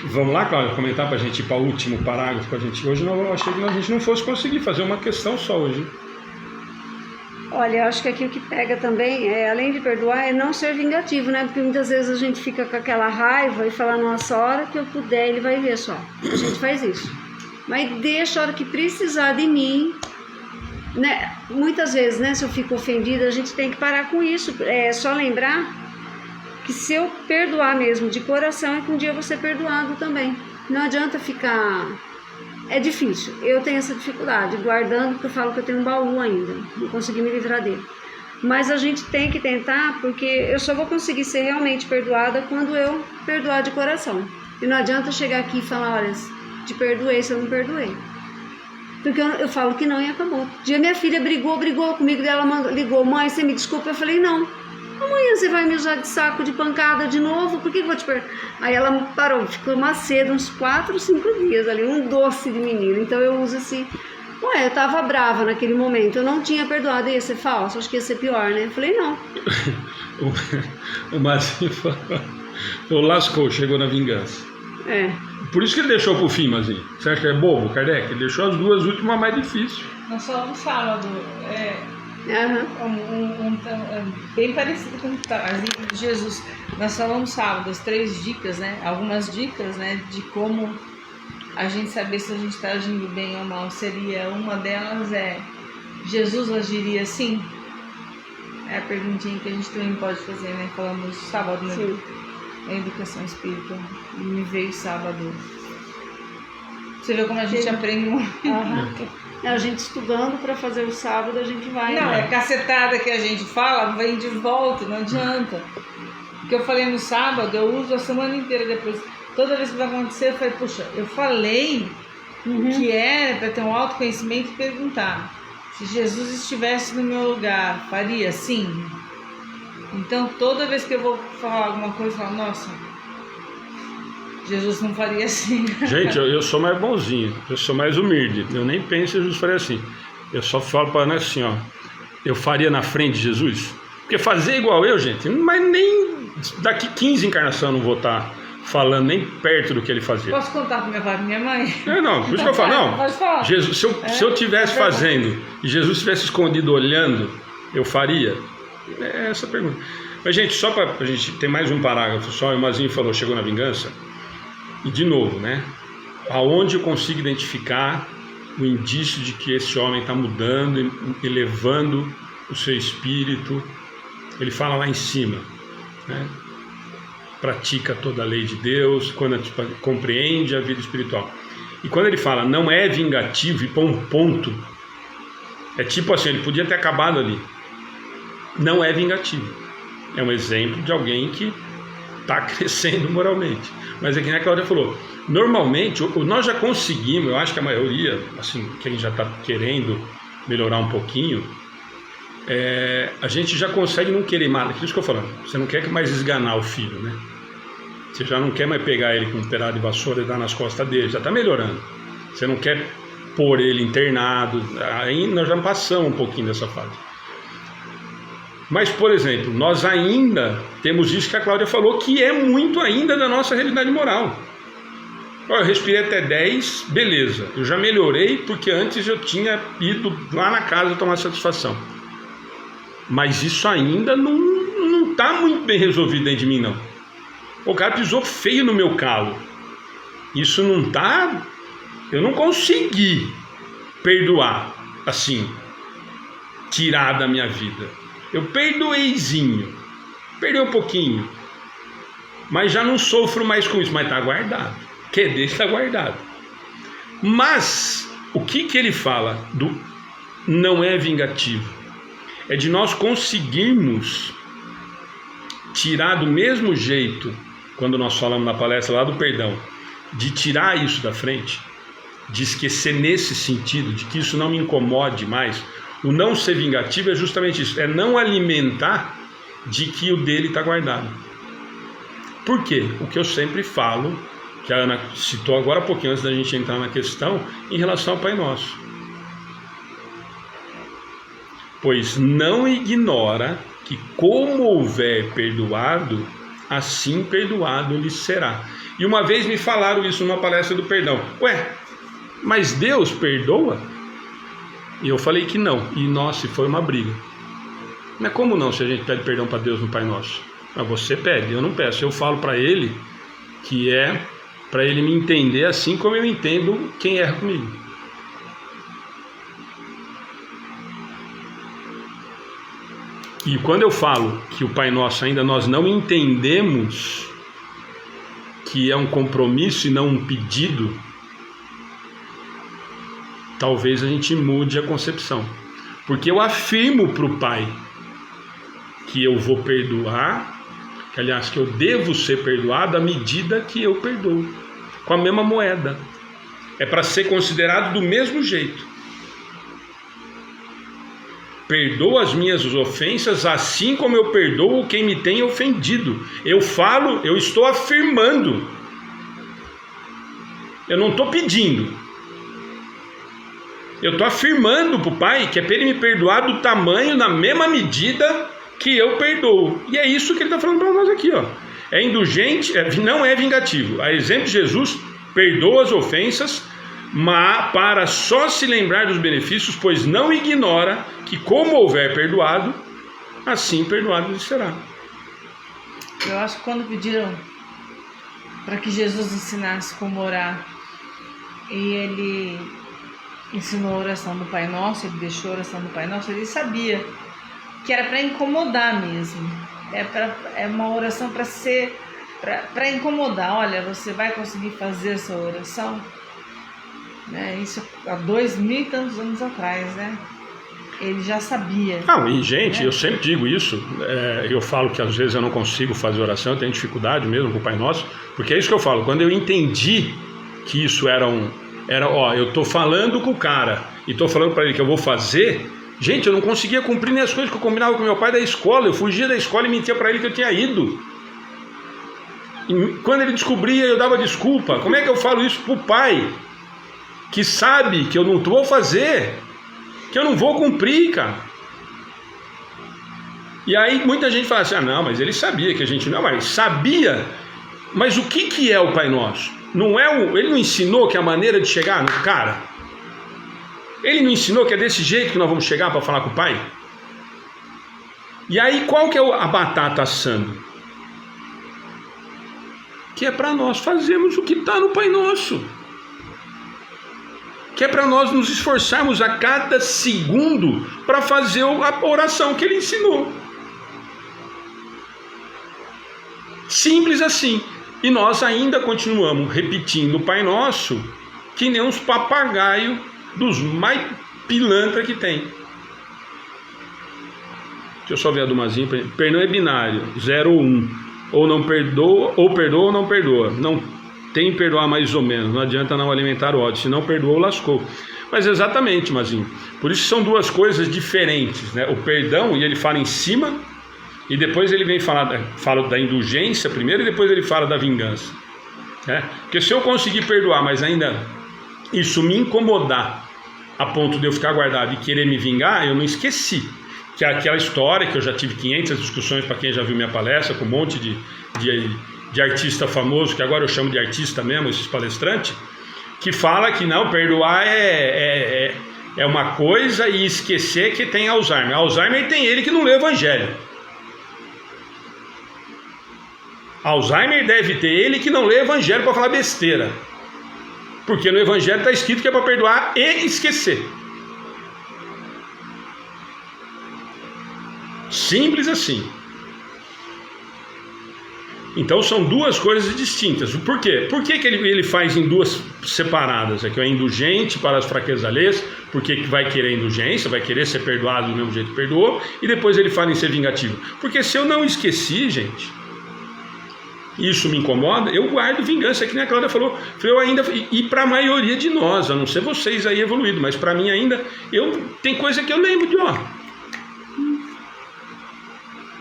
Vamos lá, Cláudia, comentar para a gente ir para o último parágrafo com a gente. Hoje eu achei que a gente não fosse conseguir fazer uma questão só hoje. Olha, eu acho que aqui o que pega também, além de perdoar, é não ser vingativo, né? Porque muitas vezes a gente fica com aquela raiva e fala, nossa, a hora que eu puder, ele vai ver só. A gente faz isso. Mas deixa a hora que precisar de mim, né? Muitas vezes, né, se eu fico ofendida, a gente tem que parar com isso. É só lembrar que se eu perdoar mesmo de coração, é que um dia eu vou ser perdoado também. Não adianta ficar... É difícil, eu tenho essa dificuldade, guardando, porque eu falo que eu tenho um baú ainda, não consegui me livrar dele. Mas a gente tem que tentar, porque eu só vou conseguir ser realmente perdoada quando eu perdoar de coração. E não adianta chegar aqui e falar, olha, te perdoei se eu não perdoei. Porque eu falo que não e acabou. Um dia minha filha brigou comigo, ela ligou, mãe, você me desculpa? Eu falei, não. Amanhã você vai me usar de saco de pancada de novo? Por que eu vou te perdoar? Aí ela parou, ficou macedo uns 4 ou 5 dias ali, um doce de menino. Então eu uso assim, eu tava brava naquele momento, eu não tinha perdoado, ia ser falso, acho que ia ser pior, né? Eu falei, não. O Mazinho falou, lascou, chegou na vingança. Por isso que ele deixou pro fim, Mazinho. Você acha que é bobo, Kardec? Ele deixou as duas últimas mais difíceis. Nós falamos sábado, bem parecido com as dicas de Jesus. Nós falamos sábado, as 3 dicas, né? Algumas dicas, né? De como a gente saber se a gente está agindo bem ou mal. Seria, uma delas Jesus agiria assim? É a perguntinha que a gente também pode fazer, né? Falamos sábado, né? A educação espírita. E me veio sábado. Você vê como a gente aprende muito. A gente estudando para fazer o sábado, a gente vai... Não, é cacetada que a gente fala, vem de volta, não adianta. O que eu falei no sábado, eu uso a semana inteira depois. Toda vez que vai acontecer, eu falei, puxa, eu falei que era para ter um autoconhecimento e perguntar. Se Jesus estivesse no meu lugar, faria assim? Então, toda vez que eu vou falar alguma coisa, eu falo, nossa, Jesus não faria assim. Gente, eu sou mais bonzinho, eu sou mais humilde. Eu nem penso que Jesus faria assim. Eu só falo para nós assim, ó. Eu faria na frente de Jesus? Porque fazer igual eu, gente, mas nem daqui 15 encarnações eu não vou estar falando nem perto do que ele fazia. Posso contar para meu pai e minha mãe? Não, por isso que eu falo, não. Pode falar. Jesus, se eu estivesse fazendo e Jesus estivesse escondido olhando, eu faria? É essa a pergunta. Mas, gente, só para a gente ter mais um parágrafo, só o Irmãzinho falou, chegou na vingança. E de novo, né? Aonde eu consigo identificar o indício de que esse homem está mudando, elevando o seu espírito? Ele fala lá em cima, né? Pratica toda a lei de Deus, quando compreende a vida espiritual. E quando ele fala não é vingativo e põe um ponto, é tipo assim, ele podia ter acabado ali. Não é vingativo. É um exemplo de alguém que está crescendo moralmente. Mas é que nem a Cláudia falou, normalmente nós já conseguimos, eu acho que a maioria, assim, quem já está querendo melhorar um pouquinho, a gente já consegue não querer mais, aquilo que eu falando, você não quer mais esganar o filho, né? Você já não quer mais pegar ele com um pedaço de vassoura e dar nas costas dele, já está melhorando. Você não quer pôr ele internado, aí nós já passamos um pouquinho dessa fase. Mas, por exemplo, nós ainda temos isso que a Cláudia falou, que é muito ainda da nossa realidade moral. Eu respirei até 10, beleza, eu já melhorei porque antes eu tinha ido lá na casa tomar satisfação. Mas isso ainda não está muito bem resolvido dentro de mim, não. O cara pisou feio no meu calo. Isso não está... Eu não consegui perdoar, assim, tirar da minha vida. Eu perdoeizinho, perdoei um pouquinho, mas já não sofro mais com isso, mas está guardado. Que desse está guardado. Mas o que ele fala do não é vingativo? É de nós conseguirmos tirar do mesmo jeito, quando nós falamos na palestra lá do perdão, de tirar isso da frente, de esquecer nesse sentido, de que isso não me incomode mais. O não ser vingativo é justamente isso, é não alimentar de que o dele está guardado. Por quê? O que eu sempre falo, que a Ana citou agora há pouquinho antes da gente entrar na questão, em relação ao Pai Nosso. Pois não ignora que como houver perdoado, assim perdoado lhe será. E uma vez me falaram isso numa palestra do perdão. Ué, mas Deus perdoa? E eu falei que não. E nossa, foi uma briga. Mas como não, se a gente pede perdão para Deus no Pai Nosso? Mas você pede, eu não peço. Eu falo para Ele que é para Ele me entender assim como eu entendo quem erra comigo. E quando eu falo que o Pai Nosso ainda nós não entendemos que é um compromisso e não um pedido, talvez a gente mude a concepção. Porque eu afirmo para o Pai que eu vou perdoar, que aliás que eu devo ser perdoado à medida que eu perdoo, com a mesma moeda. É para ser considerado do mesmo jeito. Perdoo as minhas ofensas assim como eu perdoo quem me tem ofendido. Eu falo, eu estou afirmando. Eu não estou pedindo. Eu estou afirmando para o Pai que é para Ele me perdoar do tamanho, na mesma medida que eu perdoo. E é isso que Ele está falando para nós aqui, ó. É indulgente, não é vingativo. A exemplo de Jesus, perdoa as ofensas, mas para só se lembrar dos benefícios, pois não ignora que como houver perdoado, assim perdoado lhe será. Eu acho que quando pediram para que Jesus ensinasse como orar, e Ele ensinou a oração do Pai Nosso, Ele deixou a oração do Pai Nosso, Ele sabia que era para incomodar mesmo. É uma oração para incomodar. Olha, você vai conseguir fazer essa oração? Isso há 2000 e tantos anos atrás, né? Ele já sabia. Não, e gente, eu sempre digo isso, eu falo que às vezes eu não consigo fazer oração, eu tenho dificuldade mesmo com o Pai Nosso, porque é isso que eu falo, quando eu entendi que isso eu estou falando com o cara e estou falando para ele que eu vou fazer, gente, eu não conseguia cumprir nem as coisas que eu combinava com meu pai da escola, eu fugia da escola e mentia para ele que eu tinha ido. E quando ele descobria, eu dava desculpa. Como é que eu falo isso pro pai que sabe que eu não vou fazer, que eu não vou cumprir, cara? E aí muita gente fala assim, não, mas ele sabia que a gente não, mas sabia, mas o que é o Pai Nosso? Não é ele não ensinou que a maneira de chegar no cara? Ele não ensinou que é desse jeito que nós vamos chegar para falar com o Pai? E aí qual que é a batata assando? Que é para nós fazermos o que está no Pai Nosso. Que é para nós nos esforçarmos a cada segundo para fazer a oração que ele ensinou. Simples assim. E nós ainda continuamos repetindo o Pai Nosso que nem uns papagaios dos mais pilantra que tem. Deixa eu só ver a do Mazinho. Perdão é binário, 0 ou 1. Ou não perdoa, ou perdoa ou não perdoa. Não tem que perdoar mais ou menos. Não adianta não alimentar o ódio. Se não perdoou, lascou. Mas exatamente, Mazinho. Por isso são duas coisas diferentes, né? O perdão, e ele fala em cima, e depois ele vem fala da indulgência primeiro, e depois ele fala da vingança. Né? Porque se eu conseguir perdoar, mas ainda isso me incomodar a ponto de eu ficar guardado e querer me vingar, eu não esqueci. Que é aquela história que eu já tive 500 discussões para quem já viu minha palestra, com um monte de artista famoso, que agora eu chamo de artista mesmo, esses palestrantes, que fala que não, perdoar é uma coisa e esquecer que tem Alzheimer. Alzheimer tem ele que não lê o evangelho. Alzheimer deve ter ele que não lê o evangelho para falar besteira. Porque no evangelho está escrito que é para perdoar e esquecer. Simples assim. Então são duas coisas distintas. Por quê? Por que ele faz em duas separadas? É que é indulgente para as fraquezas alheias, porque vai querer indulgência, vai querer ser perdoado do mesmo jeito que perdoou, e depois ele fala em ser vingativo. Porque se eu não esqueci, gente, isso me incomoda, eu guardo vingança, que nem a Cláudia falou. Eu ainda, e para a maioria de nós, a não ser vocês aí evoluídos, mas para mim ainda, tem coisa que eu lembro de,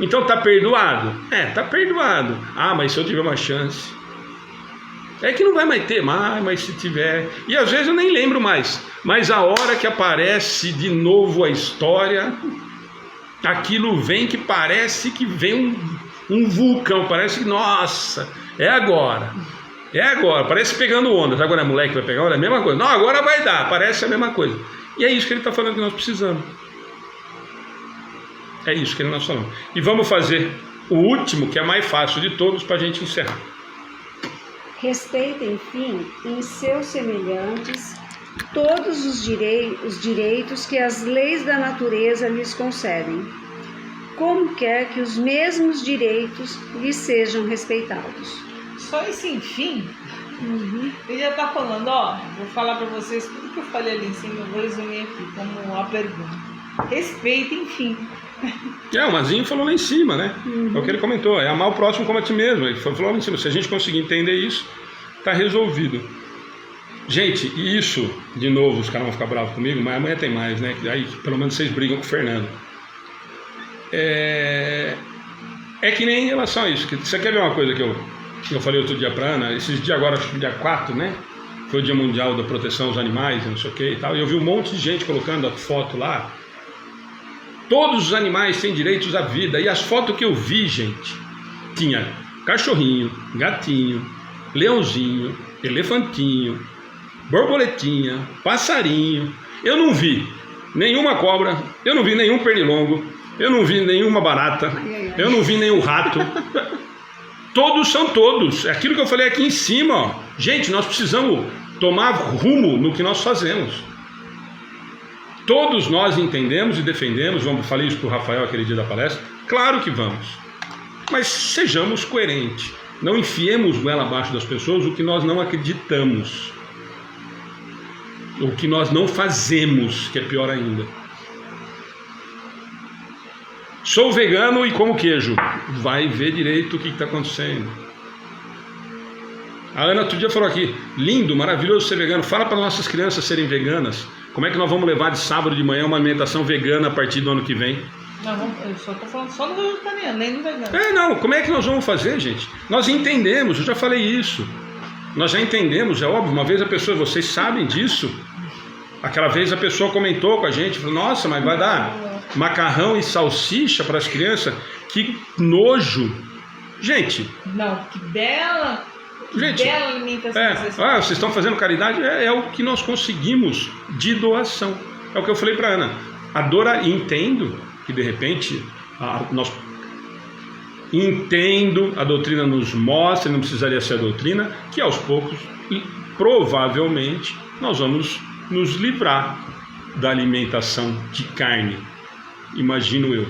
Então tá perdoado? Tá perdoado. Mas se eu tiver uma chance. É que não vai mais ter mais, mas se tiver. E às vezes eu nem lembro mais. Mas a hora que aparece de novo a história, aquilo vem que parece que vem um vulcão. Parece que, nossa, é agora. É agora. Parece pegando onda. Agora é moleque que vai pegar onda, é a mesma coisa. Não, agora vai dar. Parece a mesma coisa. E é isso que ele está falando que nós precisamos. É isso que nós falamos. E vamos fazer o último, que é mais fácil de todos, para a gente encerrar. Respeita, enfim, em seus semelhantes todos os direitos que as leis da natureza lhes concedem, como quer que os mesmos direitos lhes sejam respeitados. Só esse enfim, ele já está falando, vou falar para vocês tudo que eu falei ali em cima, eu vou resumir aqui como uma pergunta. Respeita, enfim. O Mazinho falou lá em cima, né? É o que ele comentou, é amar o próximo como a ti mesmo. Ele falou lá em cima, se a gente conseguir entender isso, está resolvido. Gente, e isso, de novo, os caras vão ficar bravos comigo, mas amanhã tem mais, né? Aí pelo menos vocês brigam com o Fernando. É que nem em relação a isso. Você quer ver uma coisa que eu falei outro dia para Ana? Esses dias agora, acho que dia 4, né? Foi o Dia Mundial da Proteção aos Animais, não sei o que e tal. E eu vi um monte de gente colocando a foto lá. Todos os animais têm direitos à vida. E as fotos que eu vi, gente, tinha cachorrinho, gatinho, leãozinho, elefantinho, borboletinha, passarinho. Eu não vi nenhuma cobra, eu não vi nenhum pernilongo, eu não vi nenhuma barata, eu não vi nenhum rato. Todos são todos. É aquilo que eu falei aqui em cima. Gente, nós precisamos tomar rumo no que nós fazemos. Todos nós entendemos e defendemos, falei isso para o Rafael aquele dia da palestra, claro que vamos, mas sejamos coerentes, não enfiemos goela abaixo das pessoas o que nós não acreditamos, o que nós não fazemos, que é pior ainda. Sou vegano e como queijo, vai ver direito o que está acontecendo. A Ana outro dia falou aqui, lindo, maravilhoso ser vegano, fala para nossas crianças serem veganas. Como é que nós vamos levar de sábado de manhã uma alimentação vegana a partir do ano que vem? Não, eu só tô falando só do vegetariano, nem do vegano. Não, como é que nós vamos fazer, gente? Nós entendemos, eu já falei isso. Nós já entendemos, é óbvio, uma vez a pessoa, vocês sabem disso. Aquela vez a pessoa comentou com a gente, falou, nossa, mas vai dar macarrão e salsicha para as crianças? Que nojo! Gente... Não, que bela... Gente, bela alimentação. Vocês estão fazendo caridade? É o que nós conseguimos de doação. É o que eu falei para Ana. Entendo que de repente entendo, a doutrina nos mostra, não precisaria ser a doutrina, que aos poucos, provavelmente, nós vamos nos livrar da alimentação de carne, imagino eu.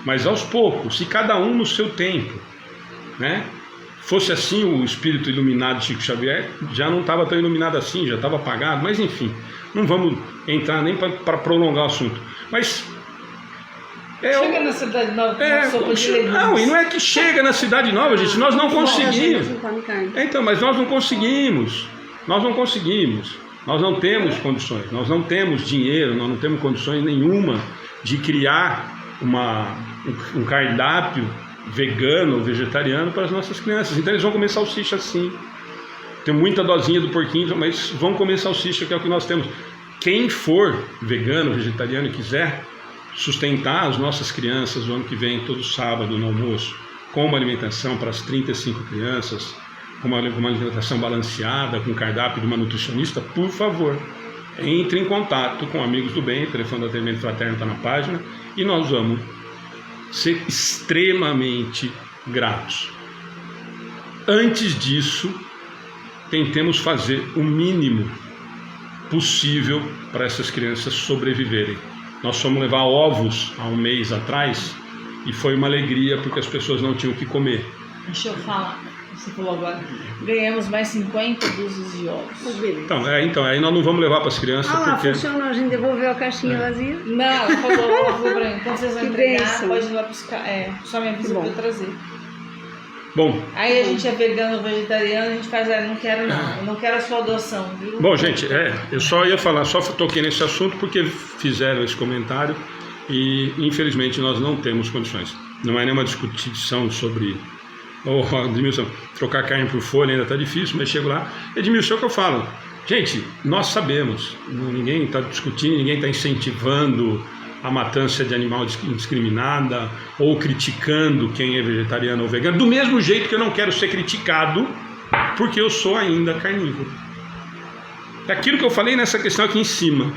Mas aos poucos, e cada um no seu tempo, né? Fosse assim, o espírito iluminado de Chico Xavier já não estava tão iluminado assim, já estava apagado, mas enfim, não vamos entrar nem para prolongar o assunto. Mas chega na Cidade Nova com sopa de legumes. Não, e não é que chega na Cidade Nova, gente, nós não conseguimos. Então, mas nós não conseguimos. Nós não temos condições, nós não temos dinheiro, nós não temos condições nenhuma de criar um cardápio vegano ou vegetariano para as nossas crianças. Então eles vão comer salsicha sim. Tem muita dosinha do porquinho, mas vão comer salsicha, que é o que nós temos. Quem for vegano, vegetariano e quiser sustentar as nossas crianças o ano que vem, todo sábado no almoço, com uma alimentação para as 35 crianças, com uma alimentação balanceada, com cardápio de uma nutricionista, por favor, entre em contato com Amigos do Bem, o telefone do atendimento fraterno está na página, e nós vamos ser extremamente gratos. Antes disso, tentemos fazer o mínimo possível para essas crianças sobreviverem. Nós fomos levar ovos há um mês atrás e foi uma alegria porque as pessoas não tinham o que comer. Deixa eu falar, você falou agora, ganhamos mais 50 dúzias de ovos. Então, aí nós não vamos levar para as crianças porque... funcionou, a gente devolveu a caixinha vazia. Não, ela falou, ovo branco, quando vocês vão entregar, bênção. Pode ir lá buscar, só me avisa para eu trazer. Bom, aí a gente é vegano ou vegetariano, a gente faz, não quero não, eu não quero a sua adoção, viu? Bom, gente, eu só ia falar, só toquei nesse assunto porque fizeram esse comentário e infelizmente nós não temos condições. Não é nenhuma discussão sobre, Edmilson, trocar carne por folha ainda está difícil, mas chego lá, Edmilson, é o que eu falo. Gente, nós sabemos, ninguém está discutindo, ninguém está incentivando a matança de animal indiscriminada ou criticando quem é vegetariano ou vegano, do mesmo jeito que eu não quero ser criticado porque eu sou ainda carnívoro. É aquilo que eu falei nessa questão aqui em cima,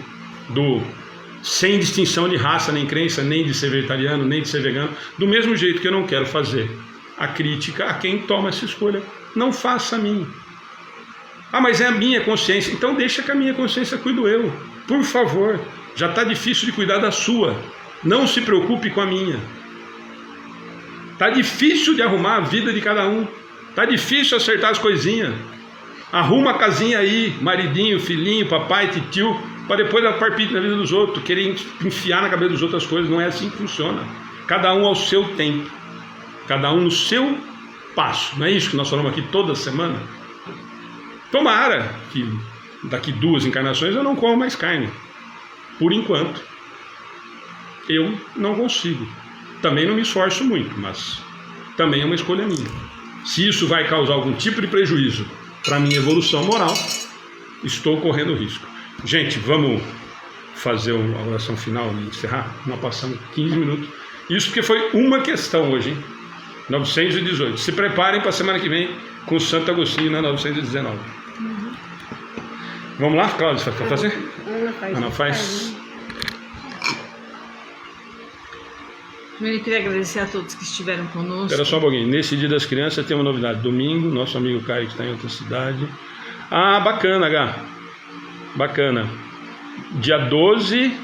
sem distinção de raça, nem crença, nem de ser vegetariano, nem de ser vegano, do mesmo jeito que eu não quero fazer a crítica a quem toma essa escolha. Não faça a mim. Mas é a minha consciência. Então deixa que a minha consciência cuido eu. Por favor. Já está difícil de cuidar da sua. Não se preocupe com a minha. Está difícil de arrumar a vida de cada um. Está difícil acertar as coisinhas. Arruma a casinha aí, maridinho, filhinho, papai, titio, para depois dar parpite na vida dos outros, querer enfiar na cabeça dos outros as coisas. Não é assim que funciona. Cada um ao seu tempo. Cada um no seu passo. Não é isso que nós falamos aqui toda semana? Tomara que daqui 2 encarnações eu não como mais carne. Por enquanto, eu não consigo. Também não me esforço muito, mas também é uma escolha minha. Se isso vai causar algum tipo de prejuízo para a minha evolução moral, estou correndo risco. Gente, vamos fazer uma oração final e encerrar? Nós passamos 15 minutos. Isso porque foi uma questão hoje, hein? 918. Se preparem para a semana que vem com Santo Agostinho na 919. Vamos lá, Cláudia, vai fazer? Ana faz. Primeiro eu queria agradecer a todos que estiveram conosco. Espera só um pouquinho. Nesse Dia das Crianças tem uma novidade. Domingo, nosso amigo Caio que está em outra cidade. Bacana, H. Bacana. Dia 12.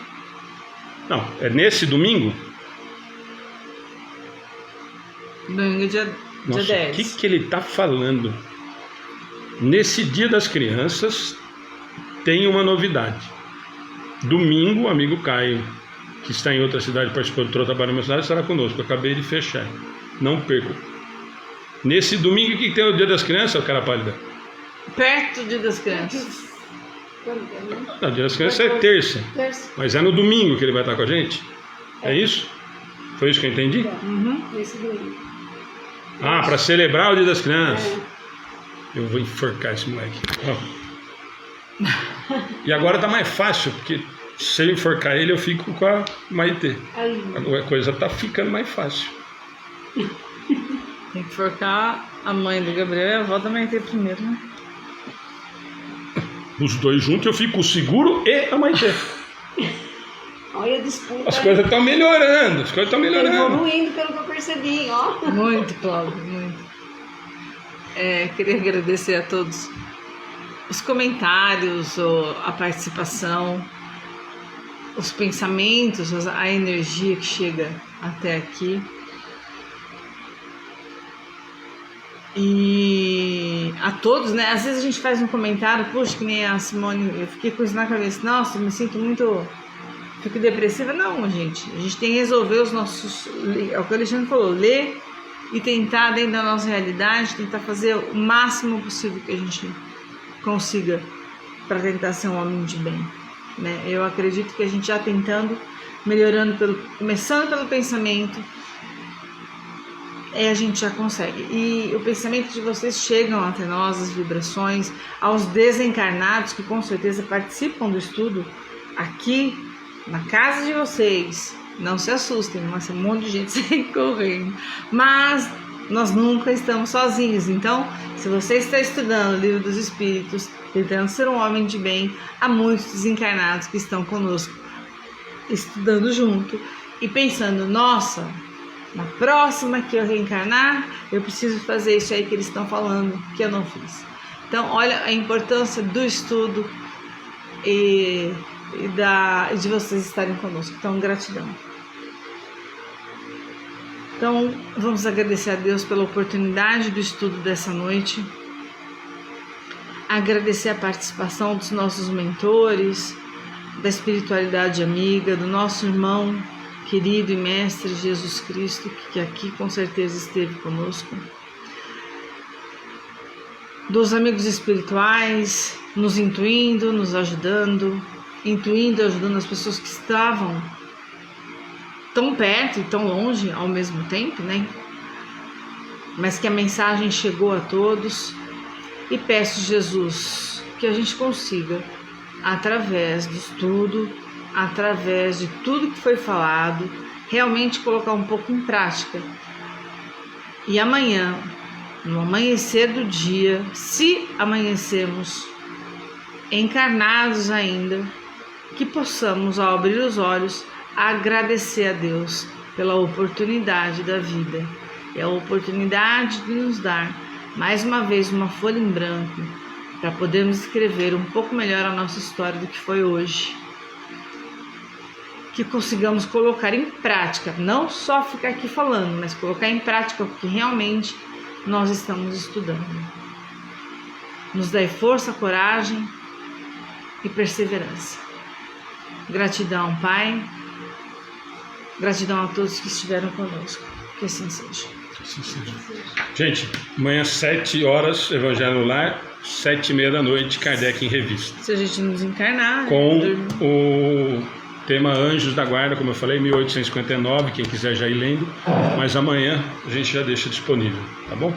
Não, é nesse domingo? Domingo, dia Nossa, 10. O que ele está falando? Nesse Dia das Crianças tem uma novidade. Domingo, o amigo Caio, que está em outra cidade, participou do trabalho na minha cidade, estará conosco. Acabei de fechar. Não percam. Nesse domingo, o que tem o Dia das Crianças, cara pálida? Perto do Dia das Crianças. Não, o Dia das Crianças é terça. Mas é no domingo que ele vai estar com a gente? É isso? Foi isso que eu entendi? Nesse domingo. Ah, para celebrar o Dia das Crianças. É. Eu vou enforcar esse moleque. Ó. E agora tá mais fácil, porque se eu enforcar ele, eu fico com a Maitê. Aí, A coisa tá ficando mais fácil. Tem que forcar a mãe do Gabriel e a avó da Maitê primeiro, né? Os dois juntos eu fico seguro e a Maitê. olha a disputa. As coisas estão melhorando, as coisas estão Tá melhorando. evoluindo pelo que eu percebi, ó. Muito, Cláudio, muito. Queria agradecer a todos os comentários, a participação, os pensamentos, a energia que chega até aqui. E a todos, né? Às vezes a gente faz um comentário, puxa, que nem a Simone, eu fiquei com isso na cabeça, nossa, eu me sinto muito, fico depressiva. Não, gente, a gente tem que resolver os nossos, é o que o Alexandre falou, ler e tentar, dentro da nossa realidade, tentar fazer o máximo possível que a gente consiga para tentar ser um homem de bem, né? Eu acredito que a gente já tentando, melhorando, começando pelo pensamento, a gente já consegue. E o pensamento de vocês chegam até nós, as vibrações, aos desencarnados que com certeza participam do estudo aqui na casa de vocês. Não se assustem, mas um monte de gente sai correndo. Mas nós nunca estamos sozinhos. Então, se você está estudando o Livro dos Espíritos, tentando ser um homem de bem, há muitos desencarnados que estão conosco, estudando junto e pensando, nossa, na próxima que eu reencarnar, eu preciso fazer isso aí que eles estão falando, que eu não fiz. Então, olha a importância do estudo e de vocês estarem conosco. Então, gratidão. Então, vamos agradecer a Deus pela oportunidade do estudo dessa noite. Agradecer a participação dos nossos mentores, da espiritualidade amiga, do nosso irmão querido e mestre Jesus Cristo, que aqui com certeza esteve conosco. Dos amigos espirituais, nos intuindo, nos ajudando, ajudando as pessoas que estavam tão perto e tão longe ao mesmo tempo, né? Mas que a mensagem chegou a todos. E peço, Jesus, que a gente consiga, através do estudo, através de tudo que foi falado, realmente colocar um pouco em prática. E amanhã, no amanhecer do dia, se amanhecermos encarnados ainda, que possamos, ao abrir os olhos, agradecer a Deus pela oportunidade da vida e a oportunidade de nos dar mais uma vez uma folha em branco para podermos escrever um pouco melhor a nossa história do que foi hoje. Que consigamos colocar em prática, não só ficar aqui falando, mas colocar em prática o que realmente nós estamos estudando. Nos dai força, coragem e perseverança. Gratidão, Pai. Gratidão a todos que estiveram conosco. Que assim seja. Assim seja. Gente, amanhã 7 horas, Evangelho no Lar, 7h30 da noite, Kardec em Revista. Se a gente nos encarnar... Com o tema Anjos da Guarda, como eu falei, 1859, quem quiser já ir lendo. Mas amanhã a gente já deixa disponível, tá bom?